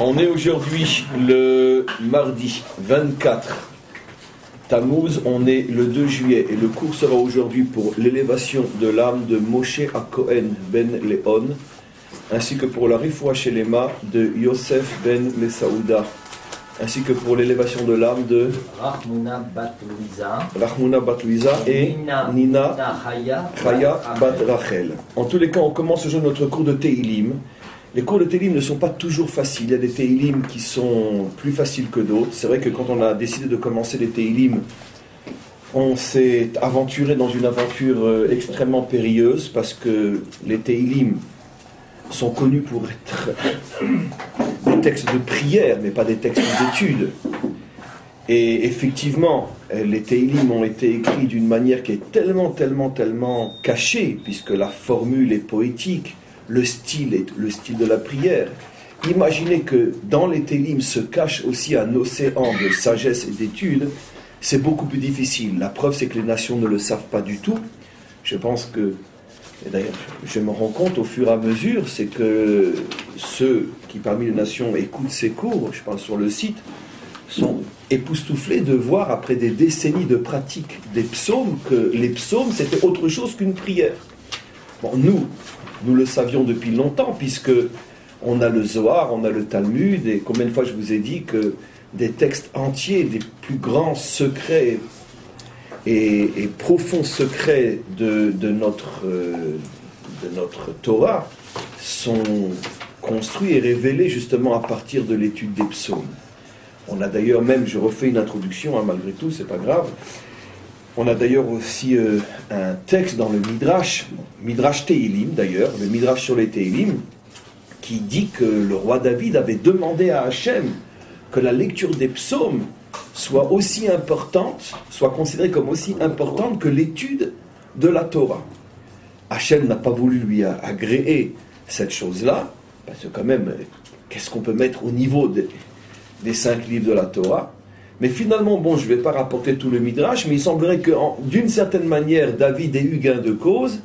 On est aujourd'hui le mardi 24 Tammuz, on est le 2 juillet et le cours sera aujourd'hui pour l'élévation de l'âme de Moshe HaKohen ben Léon ainsi que pour la Refoua Shelema de Yosef ben Mesaouda ainsi que pour l'élévation de l'âme de Rahmouna bat Louisa et Nina Chaya bat Rachel. En tous les cas, on commence aujourd'hui notre cours de Teilim. Les cours de Teilim ne sont pas toujours faciles. Il y a des Teilim qui sont plus faciles que d'autres. C'est vrai que quand on a décidé de commencer les Teilim, on s'est aventuré dans une aventure extrêmement périlleuse parce que les Teilim sont connus pour être des textes de prière, mais pas des textes d'études. Et effectivement, les Teilim ont été écrits d'une manière qui est tellement cachée, puisque la formule est poétique. Le style est le style de la prière. Imaginez que dans les Teilim se cache aussi un océan de sagesse et d'études. C'est beaucoup plus difficile. La preuve, c'est que les nations ne le savent pas du tout. Je pense que, et d'ailleurs, je me rends compte au fur et à mesure, c'est que ceux qui parmi les nations écoutent ces cours, je pense sur le site, sont époustouflés de voir après des décennies de pratique des psaumes que les psaumes c'était autre chose qu'une prière. Bon, nous le savions depuis longtemps, puisque on a le Zohar, on a le Talmud, et combien de fois je vous ai dit que des textes entiers, des plus grands secrets et profonds secrets de notre Torah sont construits et révélés justement à partir de l'étude des psaumes. On a d'ailleurs même, je refais une introduction, malgré tout, c'est pas grave. On a d'ailleurs aussi un texte dans le Midrash Teilim d'ailleurs, le Midrash sur les Teilim, qui dit que le roi David avait demandé à Hachem que la lecture des psaumes soit aussi importante, soit considérée comme aussi importante que l'étude de la Torah. Hachem n'a pas voulu lui agréer cette chose-là, parce que quand même, qu'est-ce qu'on peut mettre au niveau des 5 livres de la Torah? Mais finalement, bon, je ne vais pas rapporter tout le Midrash, mais il semblerait que, d'une certaine manière, David ait eu gain de cause,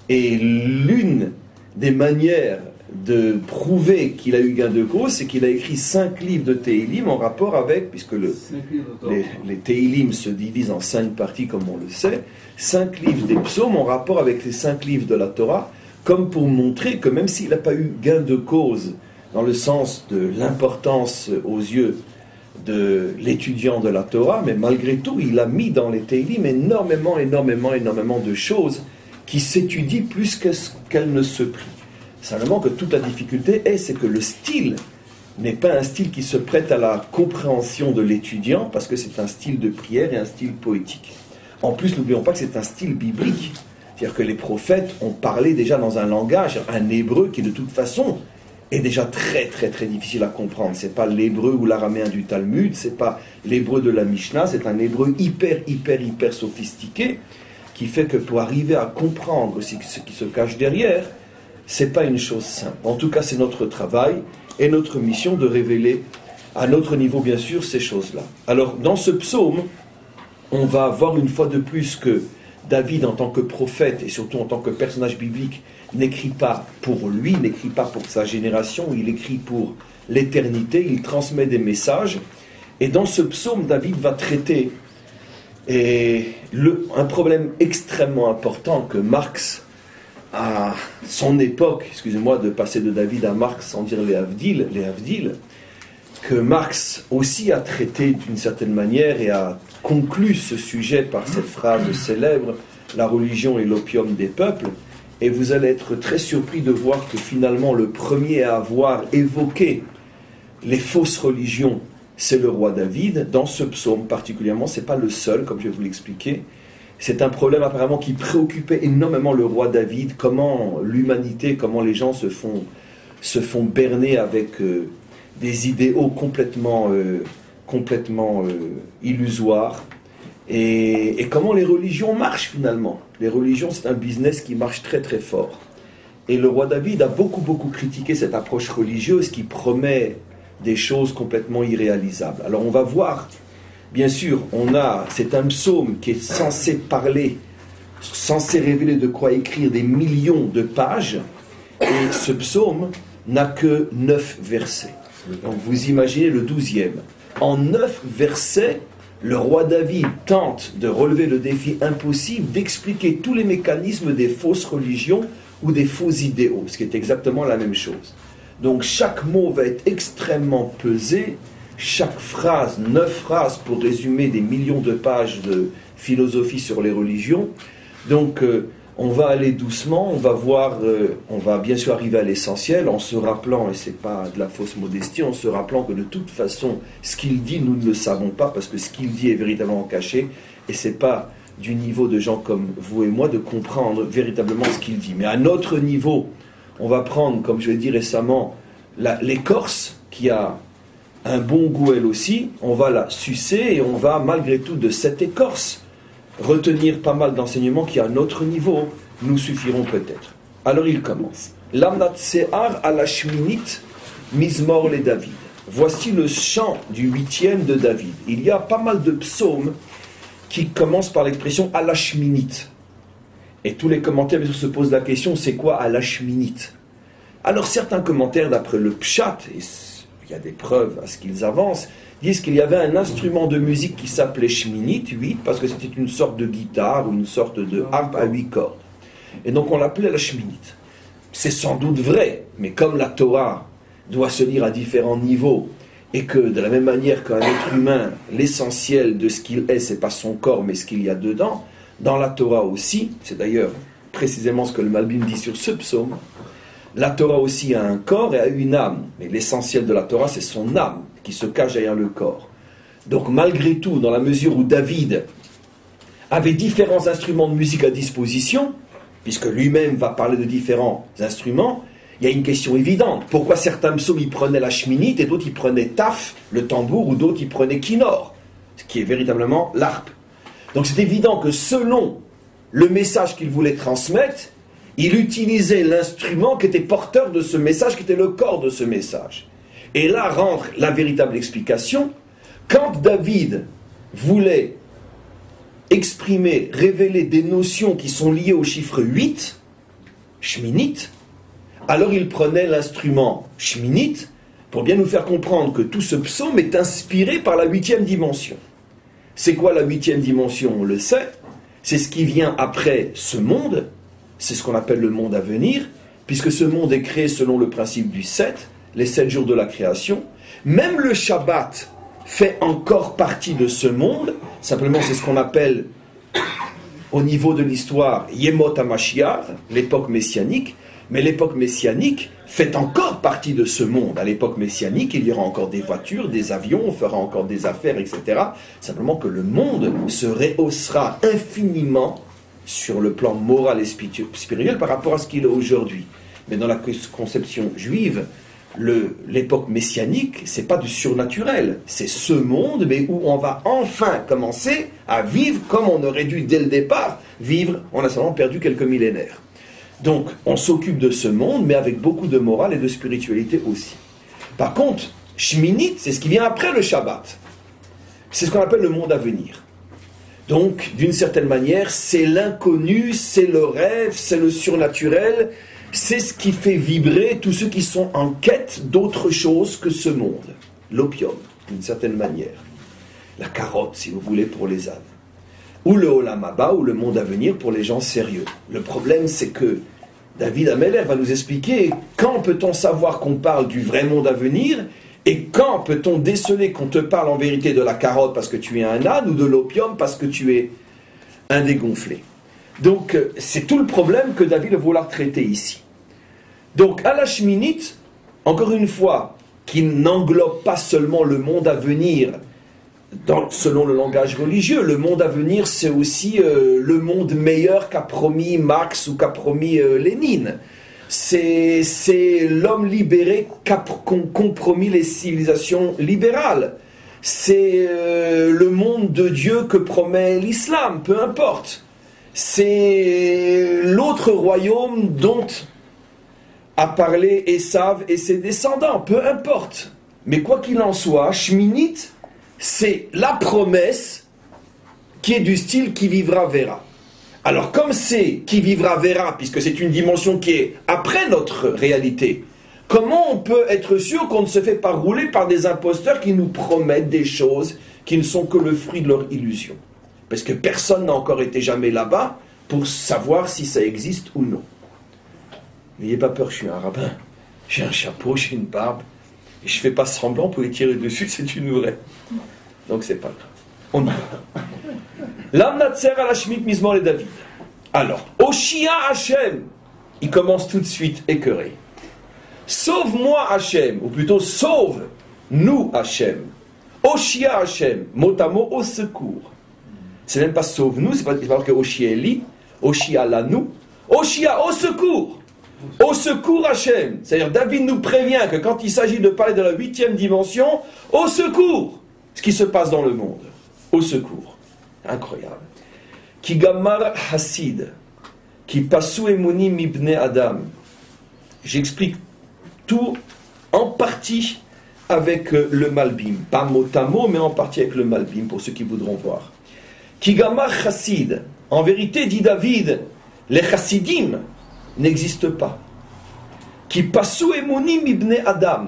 et l'une des manières de prouver qu'il a eu gain de cause, c'est qu'il a écrit 5 livres de Teilim en rapport avec, puisque les Teilim se divisent en 5 parties, comme on le sait, 5 livres des psaumes en rapport avec les 5 livres de la Torah, comme pour montrer que même s'il n'a pas eu gain de cause, dans le sens de l'importance aux yeux de l'étudiant de la Torah, mais malgré tout, il a mis dans les Teilim énormément de choses qui s'étudient plus qu'elles ne se prient. Simplement que toute la difficulté c'est que le style n'est pas un style qui se prête à la compréhension de l'étudiant, parce que c'est un style de prière et un style poétique. En plus, n'oublions pas que c'est un style biblique. C'est-à-dire que les prophètes ont parlé déjà dans un langage, un hébreu qui de toute façon est déjà très difficile à comprendre. C'est pas l'hébreu ou l'araméen du Talmud, c'est pas l'hébreu de la Mishnah, c'est un hébreu hyper sophistiqué, qui fait que pour arriver à comprendre aussi ce qui se cache derrière, c'est pas une chose simple. En tout cas, c'est notre travail et notre mission de révéler à notre niveau, bien sûr, ces choses-là. Alors, dans ce psaume, on va voir une fois de plus que David, en tant que prophète et surtout en tant que personnage biblique, n'écrit pas pour lui, n'écrit pas pour sa génération, il écrit pour l'éternité, il transmet des messages. Et dans ce psaume, David va traiter un problème extrêmement important que Marx, à son époque, excusez-moi de passer de David à Marx sans dire les Havdil, que Marx aussi a traité d'une certaine manière et a conclu ce sujet par cette phrase célèbre, « La religion est l'opium des peuples ». Et vous allez être très surpris de voir que finalement le premier à avoir évoqué les fausses religions, c'est le roi David. Dans ce psaume particulièrement, ce n'est pas le seul, comme je vais vous l'expliquer. C'est un problème apparemment qui préoccupait énormément le roi David, comment l'humanité, comment les gens se font berner avec des idéaux complètement illusoires. Et comment les religions marchent finalement. Les religions, c'est un business qui marche très fort. Et le roi David a beaucoup critiqué cette approche religieuse qui promet des choses complètement irréalisables. Alors on va voir, bien sûr, c'est un psaume qui est censé parler, censé révéler de quoi écrire des millions de pages, et ce psaume n'a que 9 versets. Donc vous imaginez le 12e. En 9 versets, le roi David tente de relever le défi impossible d'expliquer tous les mécanismes des fausses religions ou des faux idéaux, ce qui est exactement la même chose. Donc chaque mot va être extrêmement pesé, chaque phrase, 9 phrases pour résumer des millions de pages de philosophie sur les religions. Donc on va aller doucement, on va voir, on va bien sûr arriver à l'essentiel en se rappelant, et c'est pas de la fausse modestie, en se rappelant que de toute façon, ce qu'il dit, nous ne le savons pas, parce que ce qu'il dit est véritablement caché, et c'est pas du niveau de gens comme vous et moi de comprendre véritablement ce qu'il dit. Mais à notre niveau, on va prendre, comme je l'ai dit récemment, l'écorce, qui a un bon goût elle aussi, on va la sucer, et on va malgré tout de cette écorce retenir pas mal d'enseignements qui, à notre niveau, nous suffiront peut-être. Alors il commence. Lamnatsear à la Shminit, Mizmor le David. Voici le chant du 8e de David. Il y a pas mal de psaumes qui commencent par l'expression à la Shminit. Et tous les commentaires bien sûr, se posent la question, c'est quoi à la Shminit? Alors certains commentaires, d'après le Pshat, et il y a des preuves à ce qu'ils avancent, disent qu'il y avait un instrument de musique qui s'appelait Shminit, 8, parce que c'était une sorte de guitare ou une sorte de harpe à 8 cordes. Et donc on l'appelait la Shminit. C'est sans doute vrai, mais comme la Torah doit se lire à différents niveaux, et que de la même manière qu'un être humain, l'essentiel de ce qu'il est, c'est pas son corps, mais ce qu'il y a dedans, dans la Torah aussi, c'est d'ailleurs précisément ce que le Malbim dit sur ce psaume, la Torah aussi a un corps et a une âme, mais l'essentiel de la Torah, c'est son âme, qui se cache derrière le corps. Donc malgré tout, dans la mesure où David avait différents instruments de musique à disposition, puisque lui-même va parler de différents instruments, il y a une question évidente. Pourquoi certains psaumes ils prenaient la shminite et d'autres ils prenaient taf, le tambour, ou d'autres ils prenaient kinor, ce qui est véritablement l'harpe. Donc c'est évident que selon le message qu'il voulait transmettre, il utilisait l'instrument qui était porteur de ce message, qui était le corps de ce message. Et là rentre la véritable explication. Quand David voulait exprimer, révéler des notions qui sont liées au chiffre 8, Shminit, alors il prenait l'instrument Shminit pour bien nous faire comprendre que tout ce psaume est inspiré par la 8e dimension. C'est quoi la 8e dimension? On le sait, c'est ce qui vient après ce monde, c'est ce qu'on appelle le monde à venir, puisque ce monde est créé selon le principe du 7, les 7 jours de la création. Même le Shabbat fait encore partie de ce monde, simplement c'est ce qu'on appelle au niveau de l'histoire Yemot HaMashiach, l'époque messianique, mais l'époque messianique fait encore partie de ce monde. À l'époque messianique, il y aura encore des voitures, des avions, on fera encore des affaires, etc. Simplement que le monde se rehaussera infiniment sur le plan moral et spirituel par rapport à ce qu'il est aujourd'hui. Mais dans la conception juive, l'époque messianique, c'est pas du surnaturel, c'est ce monde, mais où on va enfin commencer à vivre comme on aurait dû dès le départ vivre. On a seulement perdu quelques millénaires. Donc on s'occupe de ce monde, mais avec beaucoup de morale et de spiritualité aussi. Par contre, Shminit, c'est ce qui vient après le Shabbat. C'est ce qu'on appelle le monde à venir. Donc, d'une certaine manière, c'est l'inconnu, c'est le rêve, c'est le surnaturel, c'est ce qui fait vibrer tous ceux qui sont en quête d'autre chose que ce monde. L'opium, d'une certaine manière. La carotte, si vous voulez, pour les ânes. Ou le Olam Haba, ou le monde à venir pour les gens sérieux. Le problème, c'est que David Ameller va nous expliquer quand peut-on savoir qu'on parle du vrai monde à venir, et quand peut-on déceler qu'on te parle en vérité de la carotte parce que tu es un âne, ou de l'opium parce que tu es un dégonflé. Donc, c'est tout le problème que David va vouloir traiter ici. Donc, à la Shminit, encore une fois, qui n'englobe pas seulement le monde à venir, selon le langage religieux, le monde à venir, c'est aussi le monde meilleur qu'a promis Marx ou qu'a promis Lénine. C'est l'homme libéré qu'ont compromis les civilisations libérales. C'est le monde de Dieu que promet l'islam, peu importe. C'est l'autre royaume dont a parlé Esav et ses descendants, peu importe. Mais quoi qu'il en soit, Shminit, c'est la promesse qui est du style qui vivra verra. Alors comme c'est qui vivra verra, puisque c'est une dimension qui est après notre réalité, Comment on peut être sûr qu'on ne se fait pas rouler par des imposteurs qui nous promettent des choses qui ne sont que le fruit de leur illusion? Parce que personne n'a encore été jamais là-bas pour savoir si ça existe ou non. N'ayez pas peur, je suis un rabbin. J'ai un chapeau, j'ai une barbe. Et je ne fais pas semblant pour les tirer dessus, c'est une vraie. Donc c'est pas grave. On y va. L'amnatser à la Shmit Mizmor et David. Alors, Oshia Hashem, il commence tout de suite écœuré. Sauve-moi Hashem, ou plutôt sauve-nous Hashem. Oshia Hashem, mot à mot au secours. C'est même pas sauve-nous, c'est pas que Oshia Eli, Oshia Lanu, Oshia au secours. Au secours Hashem. C'est-à-dire David nous prévient que quand il s'agit de parler de la 8e dimension, au secours, ce qui se passe dans le monde. Au secours. Incroyable. Ki gamar hasid, ki pasu emunim ibne Adam. J'explique tout en partie avec le Malbim. Pas mot à mot, mais en partie avec le Malbim, pour ceux qui voudront voir. Ki gamar hasid. En vérité, dit David, les chassidim n'existent pas. Qui pasu emunim ibne Adam.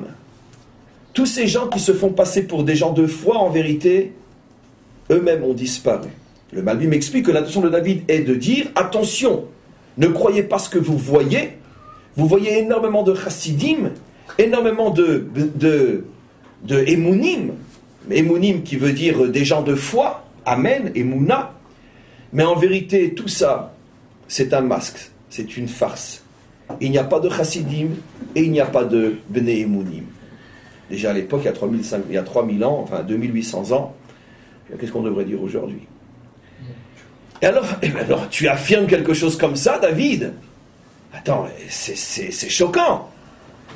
Tous ces gens qui se font passer pour des gens de foi, en vérité, eux-mêmes ont disparu. Le Malbim explique que l'intention de David est de dire, attention, ne croyez pas ce que vous voyez énormément de chassidim, énormément de emunim, emunim qui veut dire des gens de foi, amen, emuna, mais en vérité, tout ça, c'est un masque, c'est une farce. Il n'y a pas de chassidim et il n'y a pas de bnei emunim. Déjà à l'époque, il y a 3000 ans, enfin 2800 ans, qu'est-ce qu'on devrait dire aujourd'hui? Et alors, tu affirmes quelque chose comme ça, David? Attends, c'est choquant.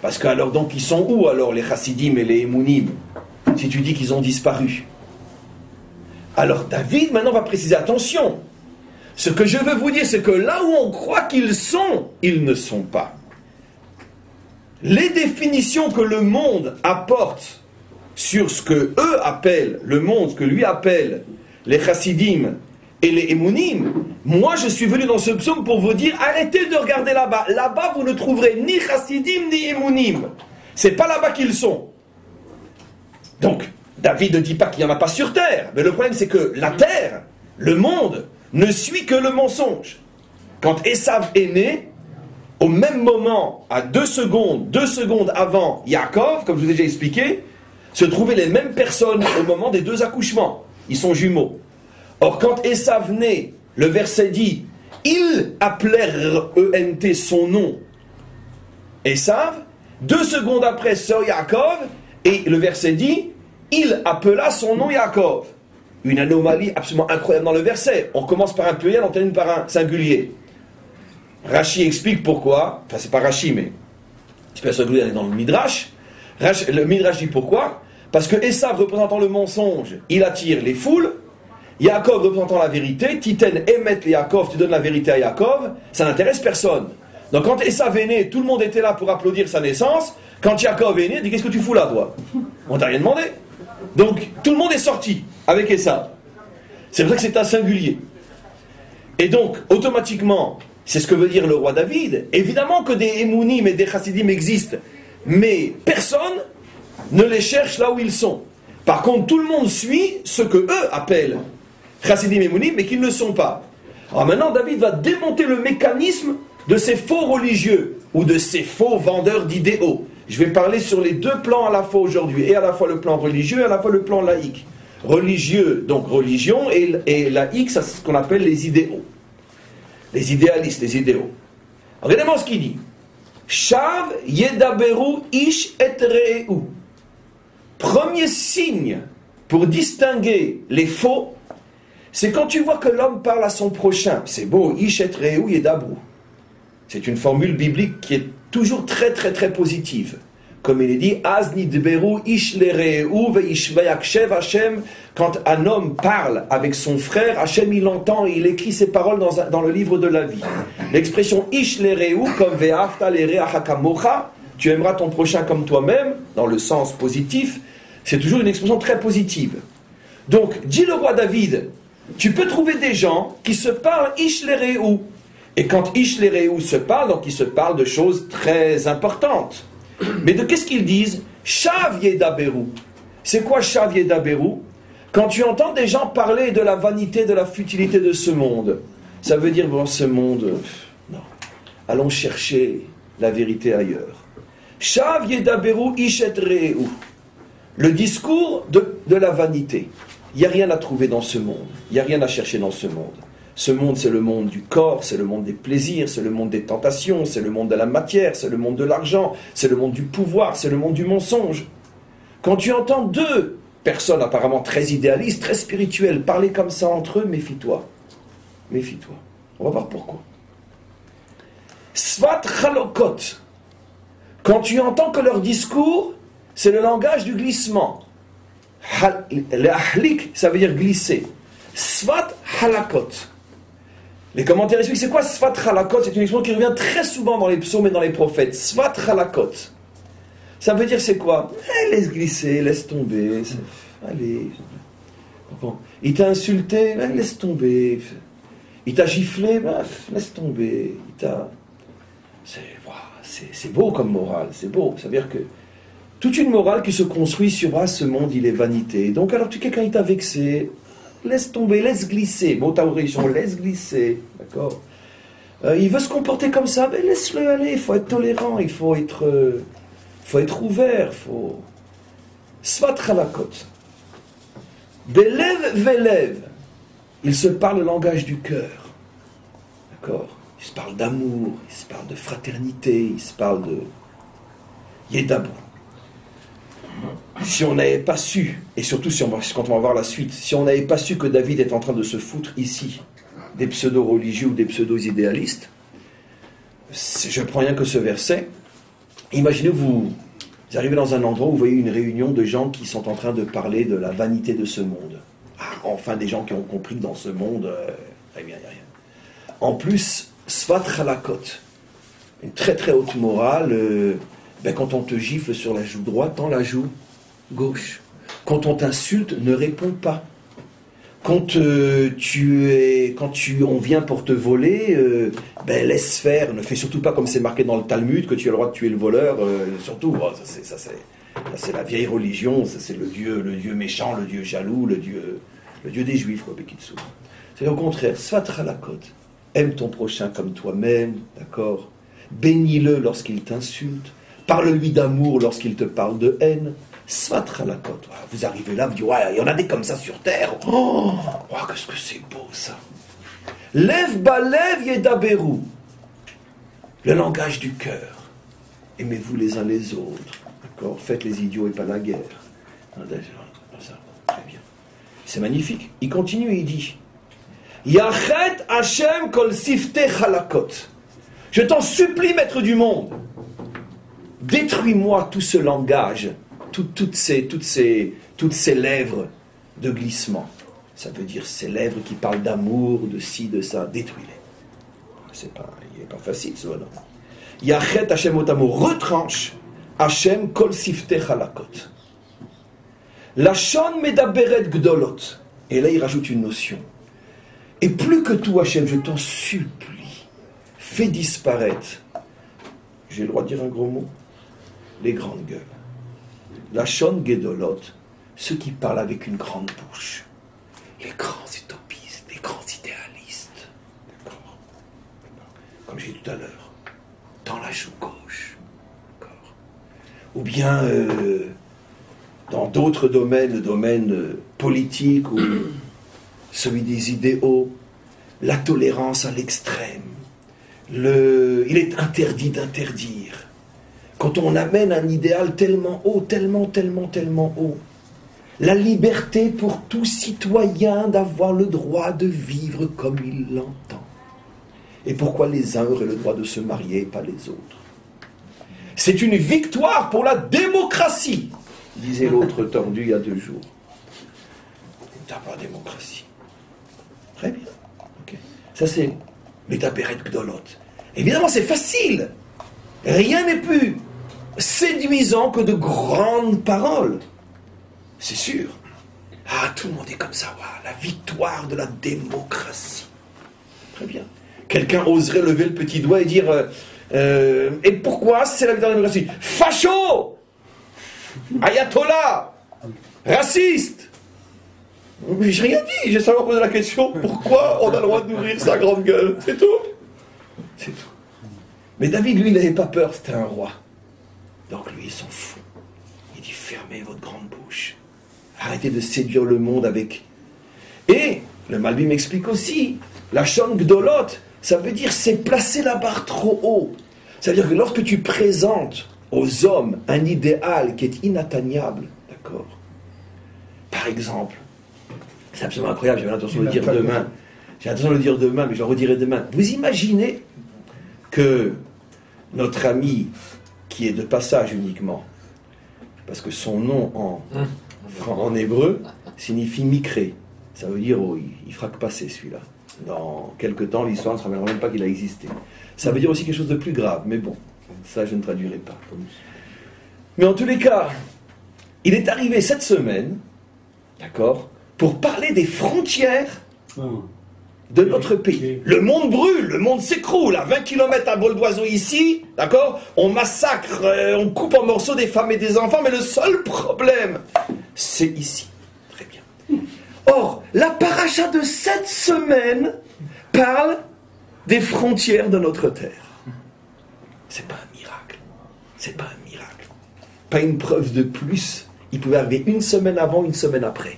Parce que alors donc, ils sont où alors les chassidim et les emunim, si tu dis qu'ils ont disparu? Alors David, maintenant, va préciser, attention. Ce que je veux vous dire, c'est que là où on croit qu'ils sont, ils ne sont pas. Les définitions que le monde apporte sur ce que eux appellent le monde, ce que lui appelle les chassidim et les emunim, moi je suis venu dans ce psaume pour vous dire, arrêtez de regarder là-bas. Là-bas vous ne trouverez ni chassidim ni emunim. C'est pas là-bas qu'ils sont. Donc, David ne dit pas qu'il n'y en a pas sur terre, mais le problème c'est que la terre, le monde, ne suit que le mensonge. Quand Esav est né, au même moment, à 2 secondes avant Yaakov, comme je vous ai déjà expliqué, se trouvaient les mêmes personnes au moment des 2 accouchements. Ils sont jumeaux. Or, quand Esav naît, le verset dit, ils appelèrent ENT son nom Esav. 2 secondes après sort Yaakov, et le verset dit, il appela son nom Yaakov. Une anomalie absolument incroyable dans le verset. On commence par un pluriel, on termine par un singulier. Rashi explique pourquoi, enfin c'est pas Rashi, mais c'est pas singulier dans le Midrash. Le Midrash dit pourquoi. Parce que Esav représentant le mensonge, il attire les foules. Yaakov représentant la vérité, Titen émet Yaakov, tu donnes la vérité à Yaakov, ça n'intéresse personne. Donc quand Esav est né, tout le monde était là pour applaudir sa naissance. Quand Yaakov est né, il dit qu'est-ce que tu fous là toi? On t'a rien demandé. Donc tout le monde est sorti avec Esav. C'est pour ça que c'est un singulier. Et donc automatiquement, c'est ce que veut dire le roi David. Évidemment que des emunim et des chassidim existent, mais personne ne les cherche là où ils sont. Par contre, tout le monde suit ce que eux appellent chassidim et emunim, mais qu'ils ne sont pas. Alors maintenant, David va démonter le mécanisme de ces faux religieux, ou de ces faux vendeurs d'idéaux. Je vais parler sur les 2 plans à la fois aujourd'hui, et à la fois le plan religieux, et à la fois le plan laïque. Religieux, donc religion, et laïque, c'est ce qu'on appelle les idéaux. Les idéalistes, les idéaux. Regardez-moi ce qu'il dit. Shav yedaberu ish et re'u. Premier signe pour distinguer les faux, c'est quand tu vois que l'homme parle à son prochain. C'est beau, ish et re'u yedabru. C'est une formule biblique qui est toujours très très très positive. Comme il est dit, Az nidberu ish le re'u ve'ish vayakshev Hashem. Quand un homme parle avec son frère, Hashem il entend et il écrit ses paroles dans le livre de la vie. L'expression ish le re'u comme ve'afta le re'acha kamocha, tu aimeras ton prochain comme toi-même, dans le sens positif, c'est toujours une expression très positive. Donc, dit le roi David, tu peux trouver des gens qui se parlent ish le re'u. Et quand ish le re'u se parle, donc il se parle de choses très importantes. Mais de qu'est-ce qu'ils disent? Shav yedaberu. C'est quoi Shav yedaberu? Quand tu entends des gens parler de la vanité, de la futilité de ce monde, ça veut dire, bon, ce monde, non. Allons chercher la vérité ailleurs. Shav yedaberu ishet reu. Le discours de la vanité. Il n'y a rien à trouver dans ce monde. Il n'y a rien à chercher dans ce monde. Ce monde, c'est le monde du corps, c'est le monde des plaisirs, c'est le monde des tentations, c'est le monde de la matière, c'est le monde de l'argent, c'est le monde du pouvoir, c'est le monde du mensonge. Quand tu entends deux personnes apparemment très idéalistes, très spirituelles, parler comme ça entre eux, méfie-toi. Méfie-toi. On va voir pourquoi. Svat chalokot. Quand tu entends que leur discours, c'est le langage du glissement. Le ahlik, ça veut dire glisser. Svat halakot. Les commentaires expliquent c'est quoi Svat halakot? C'est une expression qui revient très souvent dans les psaumes et dans les prophètes. Svat halakot. Ça veut dire c'est quoi? Laisse glisser, laisse tomber. Allez. Bon. Il t'a insulté, laisse tomber. Il t'a giflé, laisse tomber. C'est beau comme morale, c'est beau. Ça veut dire que toute une morale qui se construit sur ce monde, il est vanité. Donc alors quelqu'un il t'a vexé, laisse tomber, laisse glisser. Bon, t'as origine, laisse glisser, d'accord. Il veut se comporter comme ça, mais laisse-le aller. Il faut être tolérant, il faut être ouvert, faut. Svat chalakot. Belev velev. Il se parle le langage du cœur, d'accord. Il se parle d'amour, il se parle de fraternité, il se parle de yedabou. Si on n'avait pas su, et surtout quand on va voir la suite, si on n'avait pas su que David est en train de se foutre ici des pseudo-religieux ou des pseudo-idéalistes, je prends rien que ce verset, imaginez vous arrivez dans un endroit où vous voyez une réunion de gens qui sont en train de parler de la vanité de ce monde. Enfin des gens qui ont compris que dans ce monde, très bien, il n'y a rien. En plus, Svat chalakot, une très très haute morale, quand on te gifle sur la joue droite, tends la joue gauche. Quand on t'insulte, ne réponds pas. Quand on vient pour te voler, laisse faire. Ne fais surtout pas comme c'est marqué dans le Talmud que tu as le droit de tuer le voleur. Surtout, c'est la vieille religion. Ça, c'est le dieu méchant, le dieu jaloux, le dieu des Juifs, quoi, Bekitsu. C'est au contraire. Svat chalakot. Aime ton prochain comme toi-même, d'accord. Bénis-le lorsqu'il t'insulte. Parle-lui d'amour lorsqu'il te parle de haine. Svat chalakot. Vous arrivez là, vous dites, ouais, il y en a des comme ça sur terre. Oh, qu'est-ce que c'est beau ça. Lev balev yedaberu. Le langage du cœur. Aimez-vous les uns les autres. D'accord. Faites les idiots et pas la guerre. Très bien. C'est magnifique. Il continue et il dit, Yachet Hashem kol sifte chalakot. Je t'en supplie, maître du monde, détruis-moi tout ce langage, toutes ces lèvres de glissement. Ça veut dire ces lèvres qui parlent d'amour, de ci, de ça, détruis-les. Il n'est pas facile ce bonhomme. Yachet Hashem otamo, retranche Hashem kol sifte chalakot. Lachon medaberet gdolot. Et là il rajoute une notion. Et plus que tout, Hachem, je t'en supplie, fais disparaître, j'ai le droit de dire un gros mot, les grandes gueules. Lachon Gedolot, ceux qui parlent avec une grande bouche, les grands utopistes, les grands idéalistes, d'accord. Comme j'ai dit tout à l'heure, dans la joue gauche, d'accord. Ou bien dans d'autres domaines, le domaine politique ou celui des idéaux, la tolérance à l'extrême. Il est interdit d'interdire. Quand on amène un idéal tellement haut, tellement haut, la liberté pour tout citoyen d'avoir le droit de vivre comme il l'entend. Et pourquoi les uns auraient le droit de se marier et pas les autres? C'est une victoire pour la démocratie, disait l'autre tordu il y a 2 jours. T'as pas la démocratie. Très bien. Okay. Ça c'est Medaberet Gdolot. Évidemment c'est facile. Rien n'est plus séduisant que de grandes paroles. C'est sûr. Tout le monde est comme ça. La victoire de la démocratie. Très bien. Quelqu'un oserait lever le petit doigt et dire Et pourquoi c'est la victoire de la démocratie? Facho, ayatollah, raciste. J'ai rien dit, j'ai seulement posé la question, pourquoi on a le droit d'ouvrir sa grande gueule? C'est tout. C'est tout. Mais David, lui, il n'avait pas peur, c'était un roi. Donc lui, il s'en fout. Il dit, fermez votre grande bouche. Arrêtez de séduire le monde avec... Et le Malbi m'explique aussi, la Shon Gdolot, ça veut dire c'est placer la barre trop haut. C'est-à-dire que lorsque tu présentes aux hommes un idéal qui est inatteignable, d'accord? Par exemple, c'est absolument incroyable, j'avais l'intention de le dire demain. J'ai l'intention de le dire demain, mais je le redirai demain. Vous imaginez que notre ami, qui est de passage uniquement, parce que son nom en hébreu signifie Mikré, ça veut dire il fera que passer celui-là. Dans quelque temps, l'histoire ne se rappellera même pas qu'il a existé. Ça veut dire aussi quelque chose de plus grave, mais bon, ça je ne traduirai pas. Mais en tous les cas, il est arrivé cette semaine, d'accord, pour parler des frontières de notre pays. Le monde brûle, le monde s'écroule, à 20 km à vol d'oiseau ici, d'accord, on massacre, on coupe en morceaux des femmes et des enfants, mais le seul problème, c'est ici. Très bien. Or, la paracha de cette semaine parle des frontières de notre terre. C'est pas un miracle. C'est pas un miracle. Pas une preuve de plus. Il pouvait arriver une semaine avant, une semaine après.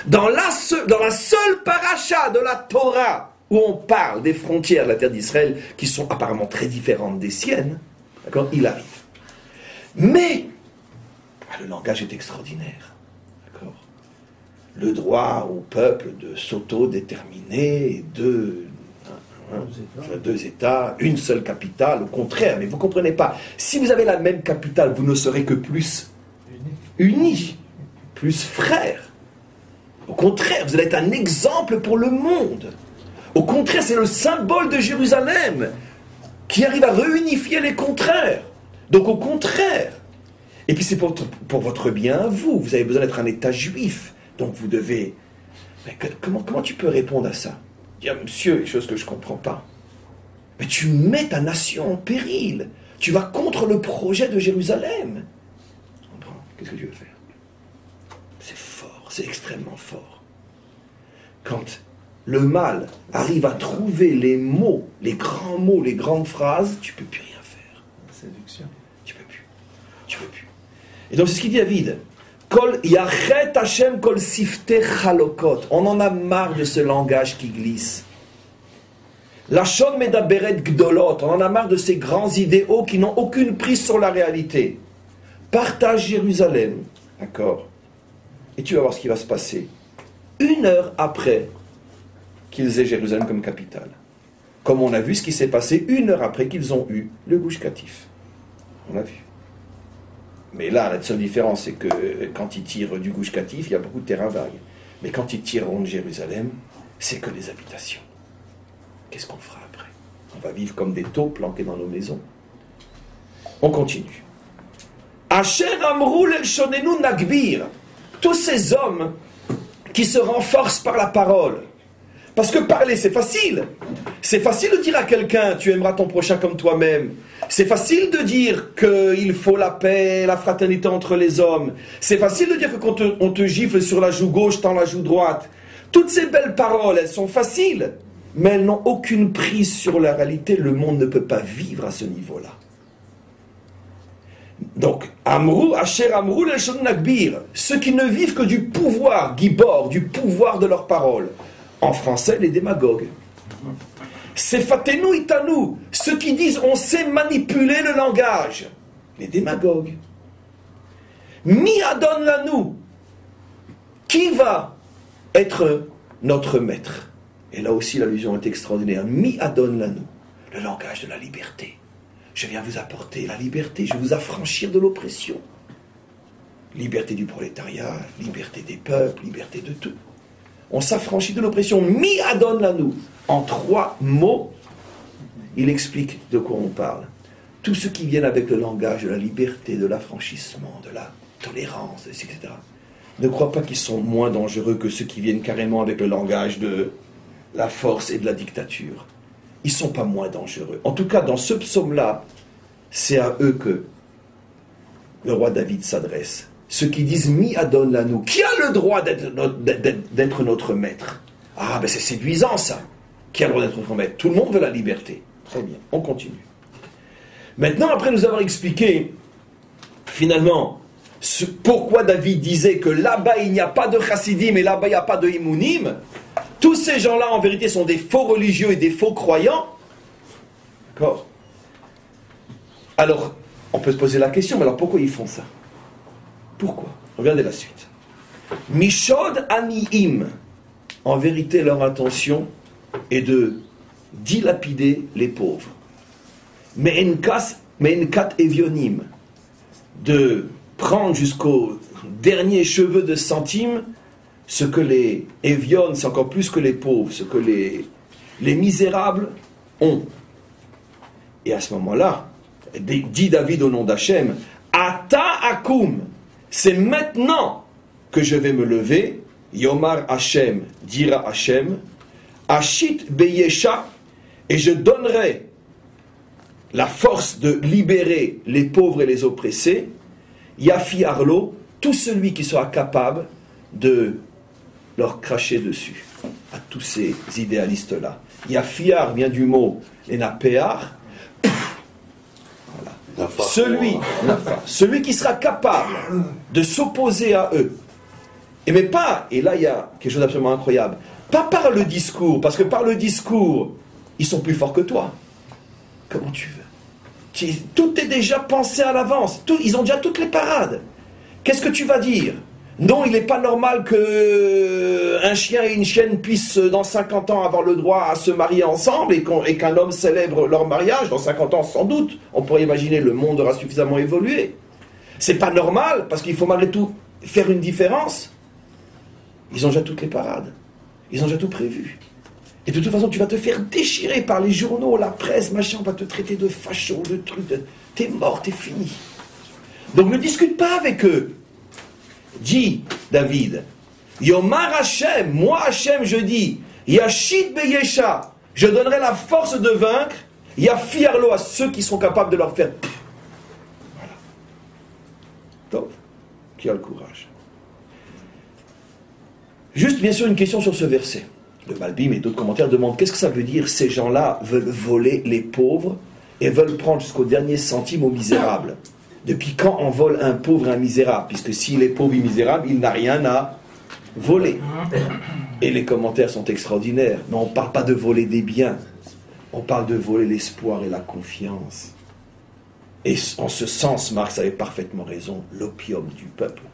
Dans la seule paracha de la Torah où on parle des frontières de la terre d'Israël, qui sont apparemment très différentes des siennes, d'accord, il arrive. Mais le langage est extraordinaire. D'accord. Le droit au peuple de s'auto-déterminer, deux États, une seule capitale, au contraire, mais vous ne comprenez pas. Si vous avez la même capitale, vous ne serez que plus unis, plus frères. Au contraire, vous allez être un exemple pour le monde. Au contraire, c'est le symbole de Jérusalem qui arrive à réunifier les contraires. Donc au contraire. Et puis c'est pour votre bien à vous. Vous avez besoin d'être un État juif. Donc vous devez... Mais comment tu peux répondre à ça? Dire, monsieur, les choses que je ne comprends pas. Mais tu mets ta nation en péril. Tu vas contre le projet de Jérusalem. Qu'est-ce que tu veux faire? C'est fort, c'est extrêmement fort. Quand le mal arrive à trouver les mots, les grands mots, les grandes phrases, tu ne peux plus rien faire. Séduction. Tu ne peux plus. Tu ne peux plus. Et donc c'est ce qu'il dit David. Kol yachet Hashem kol sifte chalokot. On en a marre de ce langage qui glisse. Lachon medaberet gdolot. On en a marre de ces grands idéaux qui n'ont aucune prise sur la réalité. Partage Jérusalem. D'accord? Et tu vas voir ce qui va se passer. 1 heure après qu'ils aient Jérusalem comme capitale. Comme on a vu ce qui s'est passé 1 heure après qu'ils ont eu le Gush Katif. On l'a vu. Mais là, la seule différence, c'est que quand ils tirent du Gush Katif, il y a beaucoup de terrain vague. Mais quand ils tireront de Jérusalem, c'est que les habitations. Qu'est-ce qu'on fera après? On va vivre comme des taupes planqués dans nos maisons. On continue. Asher amrou lel shonenu nagbir. Tous ces hommes qui se renforcent par la parole. Parce que parler, c'est facile. C'est facile de dire à quelqu'un, tu aimeras ton prochain comme toi-même. C'est facile de dire qu'il faut la paix, la fraternité entre les hommes. C'est facile de dire que quand on te gifle sur la joue gauche, tends la joue droite. Toutes ces belles paroles, elles sont faciles. Mais elles n'ont aucune prise sur la réalité. Le monde ne peut pas vivre à ce niveau-là. Donc, Amrou, Asher Amrou, l'Elshon Nagbir, ceux qui ne vivent que du pouvoir, Gibor, du pouvoir de leurs paroles. En français, les démagogues. Sefatenu Itanu, ceux qui disent on sait manipuler le langage. Les démagogues. Mi Adon Lanu, qui va être notre maître? Et là aussi, l'allusion est extraordinaire. Mi Adon Lanu, le langage de la liberté. Je viens vous apporter la liberté, je vais vous affranchir de l'oppression. Liberté du prolétariat, liberté des peuples, liberté de tout. On s'affranchit de l'oppression. Mi adon lanu. En 3 mots, il explique de quoi on parle. Tous ceux qui viennent avec le langage de la liberté, de l'affranchissement, de la tolérance, etc. Ne croient pas qu'ils sont moins dangereux que ceux qui viennent carrément avec le langage de la force et de la dictature. Ils ne sont pas moins dangereux. En tout cas, dans ce psaume-là, c'est à eux que le roi David s'adresse. Ceux qui disent « Mi adon lanou » qui a le droit d'être notre maître? Ah, ben c'est séduisant ça. Qui a le droit d'être notre maître? Tout le monde veut la liberté. Très bien, on continue. Maintenant, après nous avoir expliqué, finalement, pourquoi David disait que là-bas il n'y a pas de chassidim et là-bas il n'y a pas de imounim, tous ces gens-là en vérité sont des faux religieux et des faux croyants. D'accord? Alors, on peut se poser la question, mais alors pourquoi ils font ça? Pourquoi? Regardez la suite. Mishod aniim. En vérité, leur intention est de dilapider les pauvres. Me'enkat evionim. De prendre jusqu'au dernier cheveu de centime ce que les Evion, c'est encore plus que les pauvres, ce que les misérables ont. Et à ce moment-là, dit David au nom d'Hachem, Ata akum, c'est maintenant que je vais me lever, Yomar Hachem, dira Hachem, Ashit beyesha, et je donnerai la force de libérer les pauvres et les oppressés, Yafi Arlo, tout celui qui sera capable de leur cracher dessus, à tous ces idéalistes-là. Yafiar vient du mot Enapéar, voilà. Celui qui sera capable de s'opposer à eux. Mais pas, et là il y a quelque chose d'absolument incroyable, pas par le discours, parce que par le discours, ils sont plus forts que toi. Comment tu veux? Tout est déjà pensé à l'avance, ils ont déjà toutes les parades. Qu'est-ce que tu vas dire? Non, il n'est pas normal qu'un chien et une chienne puissent, dans 50 ans, avoir le droit à se marier ensemble et qu'un homme célèbre leur mariage. Dans 50 ans, sans doute, on pourrait imaginer le monde aura suffisamment évolué. C'est pas normal, parce qu'il faut malgré tout faire une différence. Ils ont déjà toutes les parades. Ils ont déjà tout prévu. Et de toute façon, tu vas te faire déchirer par les journaux, la presse, machin, on va te traiter de facho, de truc. T'es mort, t'es fini. Donc ne discute pas avec eux. Dit David, Yomar Hachem, moi Hachem je dis, Yashit beyesha, je donnerai la force de vaincre, Yafiarlo à ceux qui sont capables de leur faire. Voilà. Donc, qui a le courage? Juste bien sûr une question sur ce verset. Le Malbim et d'autres commentaires demandent qu'est-ce que ça veut dire? Ces gens-là veulent voler les pauvres et veulent prendre jusqu'au dernier centime aux misérables. Depuis quand on vole un pauvre et un misérable? Puisque s'il est pauvre et misérable, il n'a rien à voler. Et les commentaires sont extraordinaires. Mais on ne parle pas de voler des biens. On parle de voler l'espoir et la confiance. Et en ce sens, Marx avait parfaitement raison, l'opium du peuple.